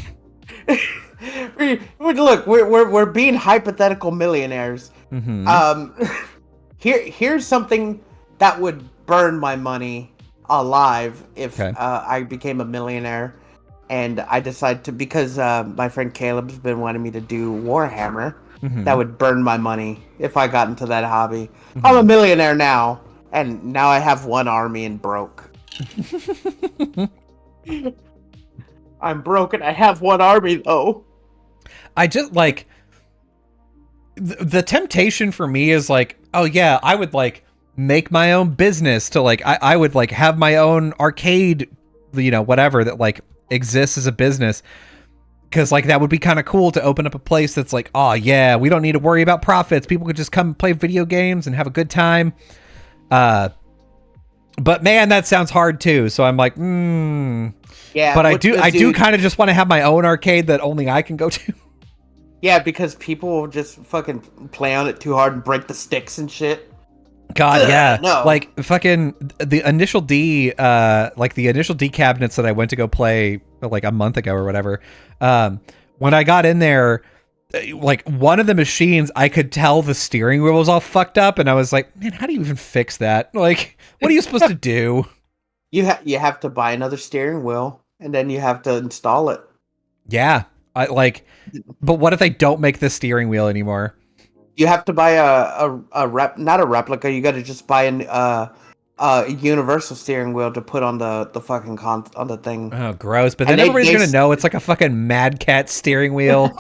Look, we're being hypothetical millionaires. Mm-hmm. Here's something that would burn my money alive if I became a millionaire, and I decide to, because my friend Caleb's been wanting me to do Warhammer. Mm-hmm. That would burn my money if I got into that hobby. Mm-hmm. I'm a millionaire now, and now I have one army and broke. I'm broken. I have one army though. I just like the temptation for me is like, oh yeah, I would like make my own business to like I would like have my own arcade, whatever that like exists as a business, because like that would be kind of cool to open up a place that's like, oh yeah, we don't need to worry about profits, people could just come play video games and have a good time. But man, that sounds hard too, so I'm like, yeah, but I do kind of just want to have my own arcade that only I can go to. Yeah, because people will just fucking play on it too hard and break the sticks and shit. God, yeah. No. Like fucking the initial D cabinets that I went to go play like a month ago or whatever. When I got in there, like one of the machines, I could tell the steering wheel was all fucked up, and I was like, man, how do you even fix that? Like, what are you supposed to do? You have to buy another steering wheel, and then you have to install it. Yeah, but what if they don't make the steering wheel anymore? You have to buy not a replica. You got to just buy a universal steering wheel to put on the fucking on the thing. Oh, gross! But then everybody's gonna know it's like a fucking Mad Cat steering wheel.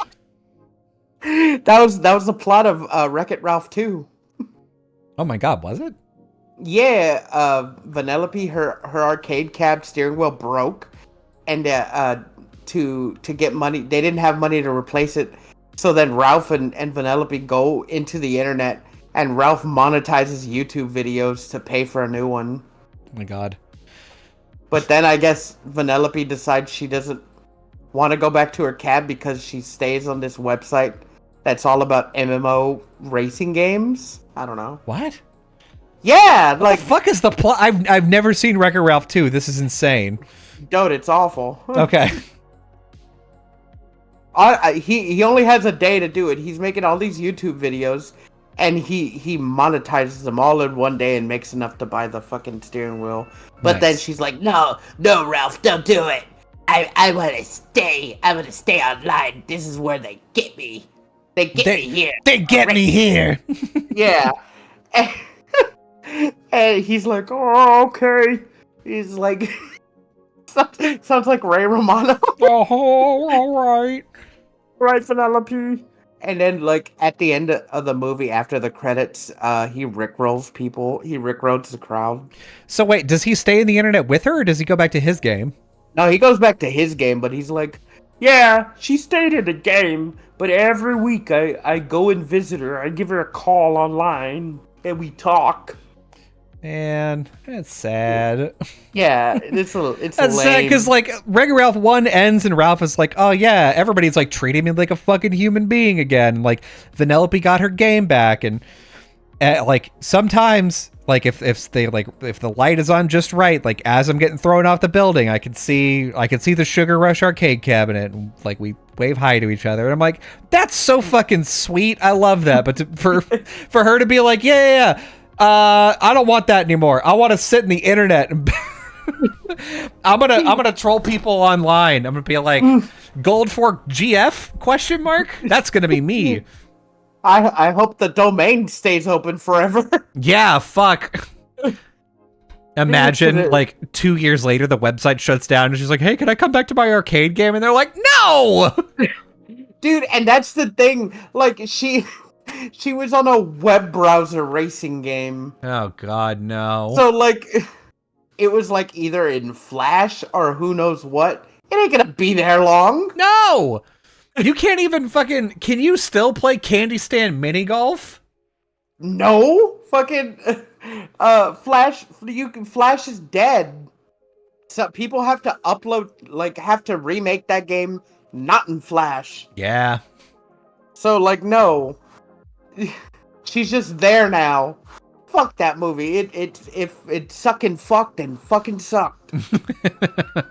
That was the plot of Wreck-It Ralph 2. Oh my god, was it? Yeah, Vanellope, her arcade cab steering wheel broke, and to get money, they didn't have money to replace it. So then Ralph and Vanellope go into the internet, and Ralph monetizes YouTube videos to pay for a new one. Oh my god. But then I guess Vanellope decides she doesn't want to go back to her cab because she stays on this website that's all about MMO racing games. I don't know. What? Yeah, what the fuck is the plot? I've never seen Wreck-It Ralph 2. This is insane. Dude, it's awful. Okay. He only has a day to do it. He's making all these YouTube videos, and he monetizes them all in one day and makes enough to buy the fucking steering wheel. But then she's like, no, Ralph, don't do it. I want to stay. I want to stay online. This is where they get me. They get me here. They get me here. Yeah. And he's like, oh, okay. He's like, sounds like Ray Romano. Oh, all right. Right, Vanellope. And then, like, at the end of the movie, after the credits, he rickrolls people. He rickrolls the crowd. So wait, does he stay in the internet with her, or does he go back to his game? No, he goes back to his game, but he's like, yeah, she stayed in the game, but every week I go and visit her. I give her a call online, and we talk. Man, that's sad. Yeah, it's that's lame. Sad because like Wreck-It Ralph 1 ends and Ralph is like, oh yeah, everybody's like treating me like a fucking human being again. Like Vanellope got her game back, and like sometimes like if the light is on just right, like as I'm getting thrown off the building, I can see the Sugar Rush arcade cabinet, and like we wave hi to each other, and I'm like, that's so fucking sweet. I love that. But for her to be like, yeah. I don't want that anymore. I want to sit in the internet and I'm gonna troll people online. I'm gonna be like, Gold Fork GF question mark? That's gonna be me. I hope the domain stays open forever. Yeah, fuck. Imagine like 2 years later the website shuts down and she's like, hey, can I come back to my arcade game? And they're like, no. Dude, and that's the thing. Like she was on a web browser racing game. Oh god, no. So like it was like either in Flash or who knows what. It ain't gonna be there long. No! You can't even fucking... Can you still play Candy Stand Mini Golf? No! Fucking Flash Flash is dead. So people have to upload, like have to remake that game not in Flash. Yeah. So like, no, she's just there now. Fuck that movie. It sucking fucked and fucking sucked.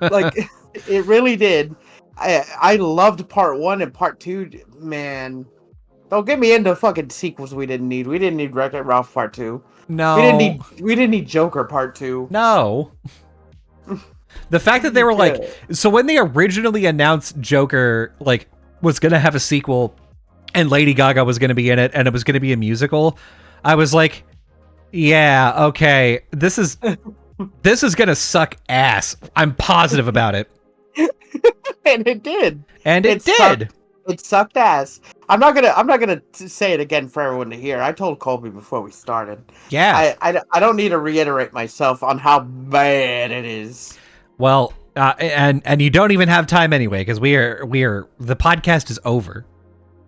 Like, it really did. I loved part 1 and part 2. Man, don't get me into fucking sequels we didn't need. We didn't need Wreck-It Ralph part 2. No. We didn't need Joker part 2. No. The fact that they were like, so when they originally announced Joker, like, was going to have a sequel and Lady Gaga was going to be in it and it was going to be a musical, I was like, yeah, okay, this is going to suck ass. I'm positive about it. And it did. And it did. It sucked ass. I'm not gonna say it again for everyone to hear. I told Colby before we started. Yeah. I don't need to reiterate myself on how bad it is. Well, and you don't even have time anyway because we are the podcast is over.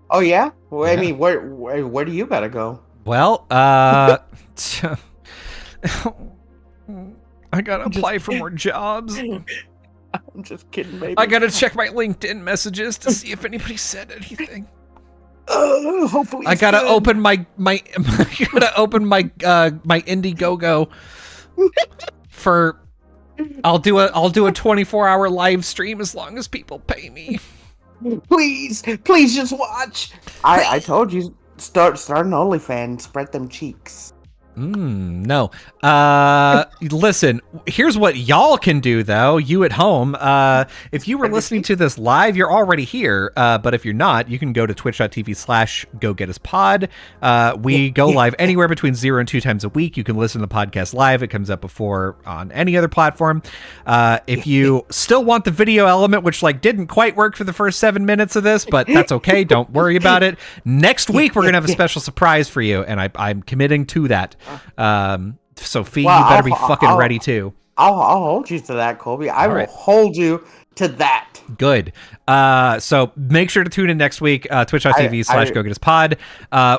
Oh yeah? Well, Yeah. I mean, where do you gotta go? Well, I gotta apply for more jobs. I'm just kidding, baby. I gotta check my LinkedIn messages to see if anybody said anything. Hopefully, I gotta open my my Indiegogo for. I'll do a 24-hour live stream as long as people pay me. Please just watch. I told you, start an OnlyFans, spread them cheeks. No. Listen, here's what y'all can do, though. You at home, if you were listening to this live, you're already here. But if you're not, you can go to twitch.tv/GoGetUsPod. We go live anywhere between 0 and 2 times a week. You can listen to the podcast live. It comes up before on any other platform. If you still want the video element, which like didn't quite work for the first 7 minutes of this, but that's okay. Don't worry about it. Next week, we're going to have a special surprise for you, and I'm committing to that. Sophie, you better be fucking ready too. I'll hold you to that, Colby. I will hold you to that. Good. So make sure to tune in next week, twitch.tv/GoGetUsPod.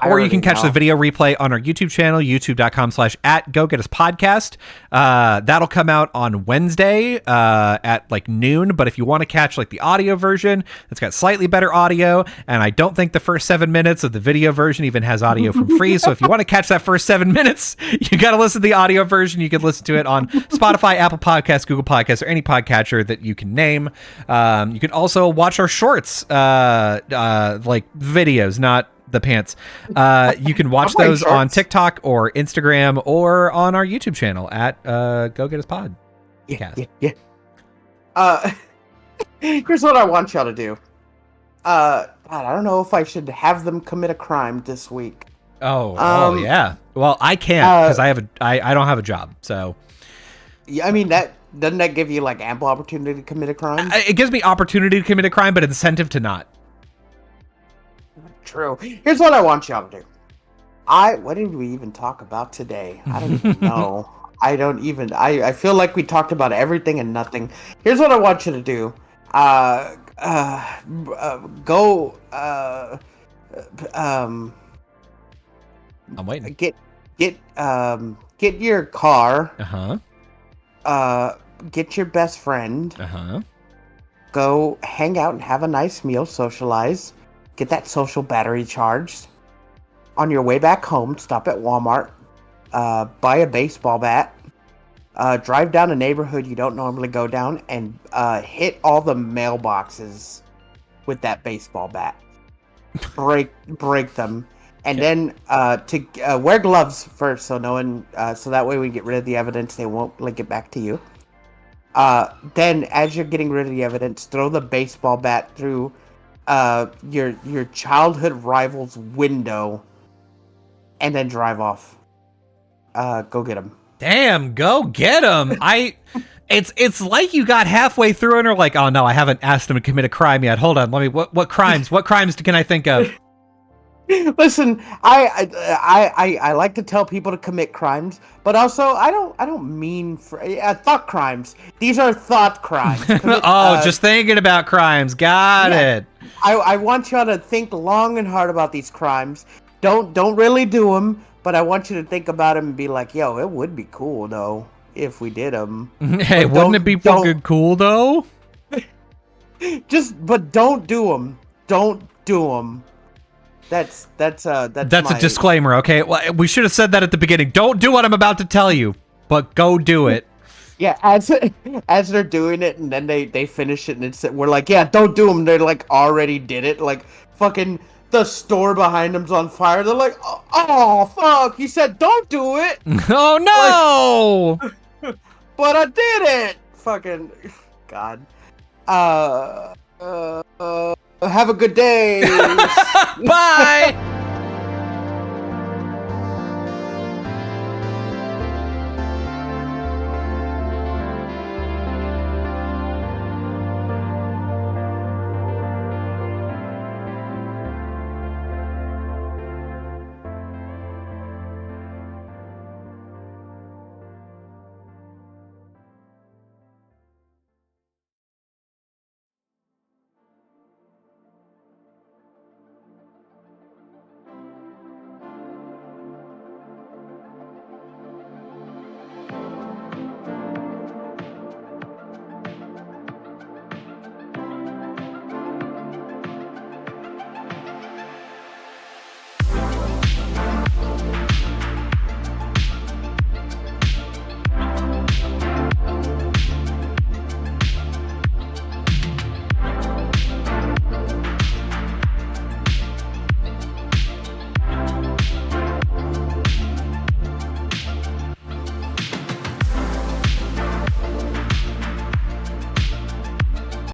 Or you can catch the video replay on our YouTube channel, youtube.com/@GoGetUsPodcast. That'll come out on Wednesday at like noon. But if you want to catch like the audio version, it's got slightly better audio. And I don't think the first 7 minutes of the video version even has audio from free. So if you want to catch that first 7 minutes, you got to listen to the audio version. You can listen to it on Spotify, Apple Podcasts, Google Podcasts, or any podcatcher that you can name. You can also watch our shorts, like videos, not the pants. You can watch those on TikTok or Instagram or on our YouTube channel at Go Get Us Pod. Yeah. Here's what I want y'all to do. God, I don't know if I should have them commit a crime this week. Oh yeah. Well, I can't because I don't have a job. So yeah, I mean doesn't that give you like ample opportunity to commit a crime? It gives me opportunity to commit a crime, but incentive to not. True. Here's what I want y'all to do. What did we even talk about today? I don't even know. I feel like we talked about everything and nothing. Here's what I want you to do. Go. I'm waiting. Get your car. Get your best friend. Go hang out and have a nice meal, socialize. Get that social battery charged. On your way back home, stop at Walmart. Buy a baseball bat. Drive down a neighborhood you don't normally go down and hit all the mailboxes with that baseball bat. Break them. And then wear gloves first, so no one, so that way we get rid of the evidence. They won't link it back to you. Then, as you're getting rid of the evidence, throw the baseball bat through your childhood rival's window, and then drive off. Go get him. Damn, go get him! It's like you got halfway through and are like, oh no, I haven't asked him to commit a crime yet. Hold on, let me. What crimes? What crimes can I think of? Listen, I like to tell people to commit crimes, but also I don't mean thought crimes. These are thought crimes. Just thinking about crimes. Got it. I want y'all to think long and hard about these crimes. Don't really do them, but I want you to think about them and be like, yo, it would be cool though if we did them. Hey, wouldn't it be fucking cool though? But don't do them. Don't do them. That's That's a my, disclaimer, okay? Well, we should have said that at the beginning. Don't do what I'm about to tell you, but go do it. yeah. As they're doing it, and then they finish it, and we're like, yeah, don't do them. They're like already did it. Like fucking the store behind them's on fire. They're like, oh fuck, he said don't do it. Oh no! But I did it! Fucking God. Have a good day. Bye!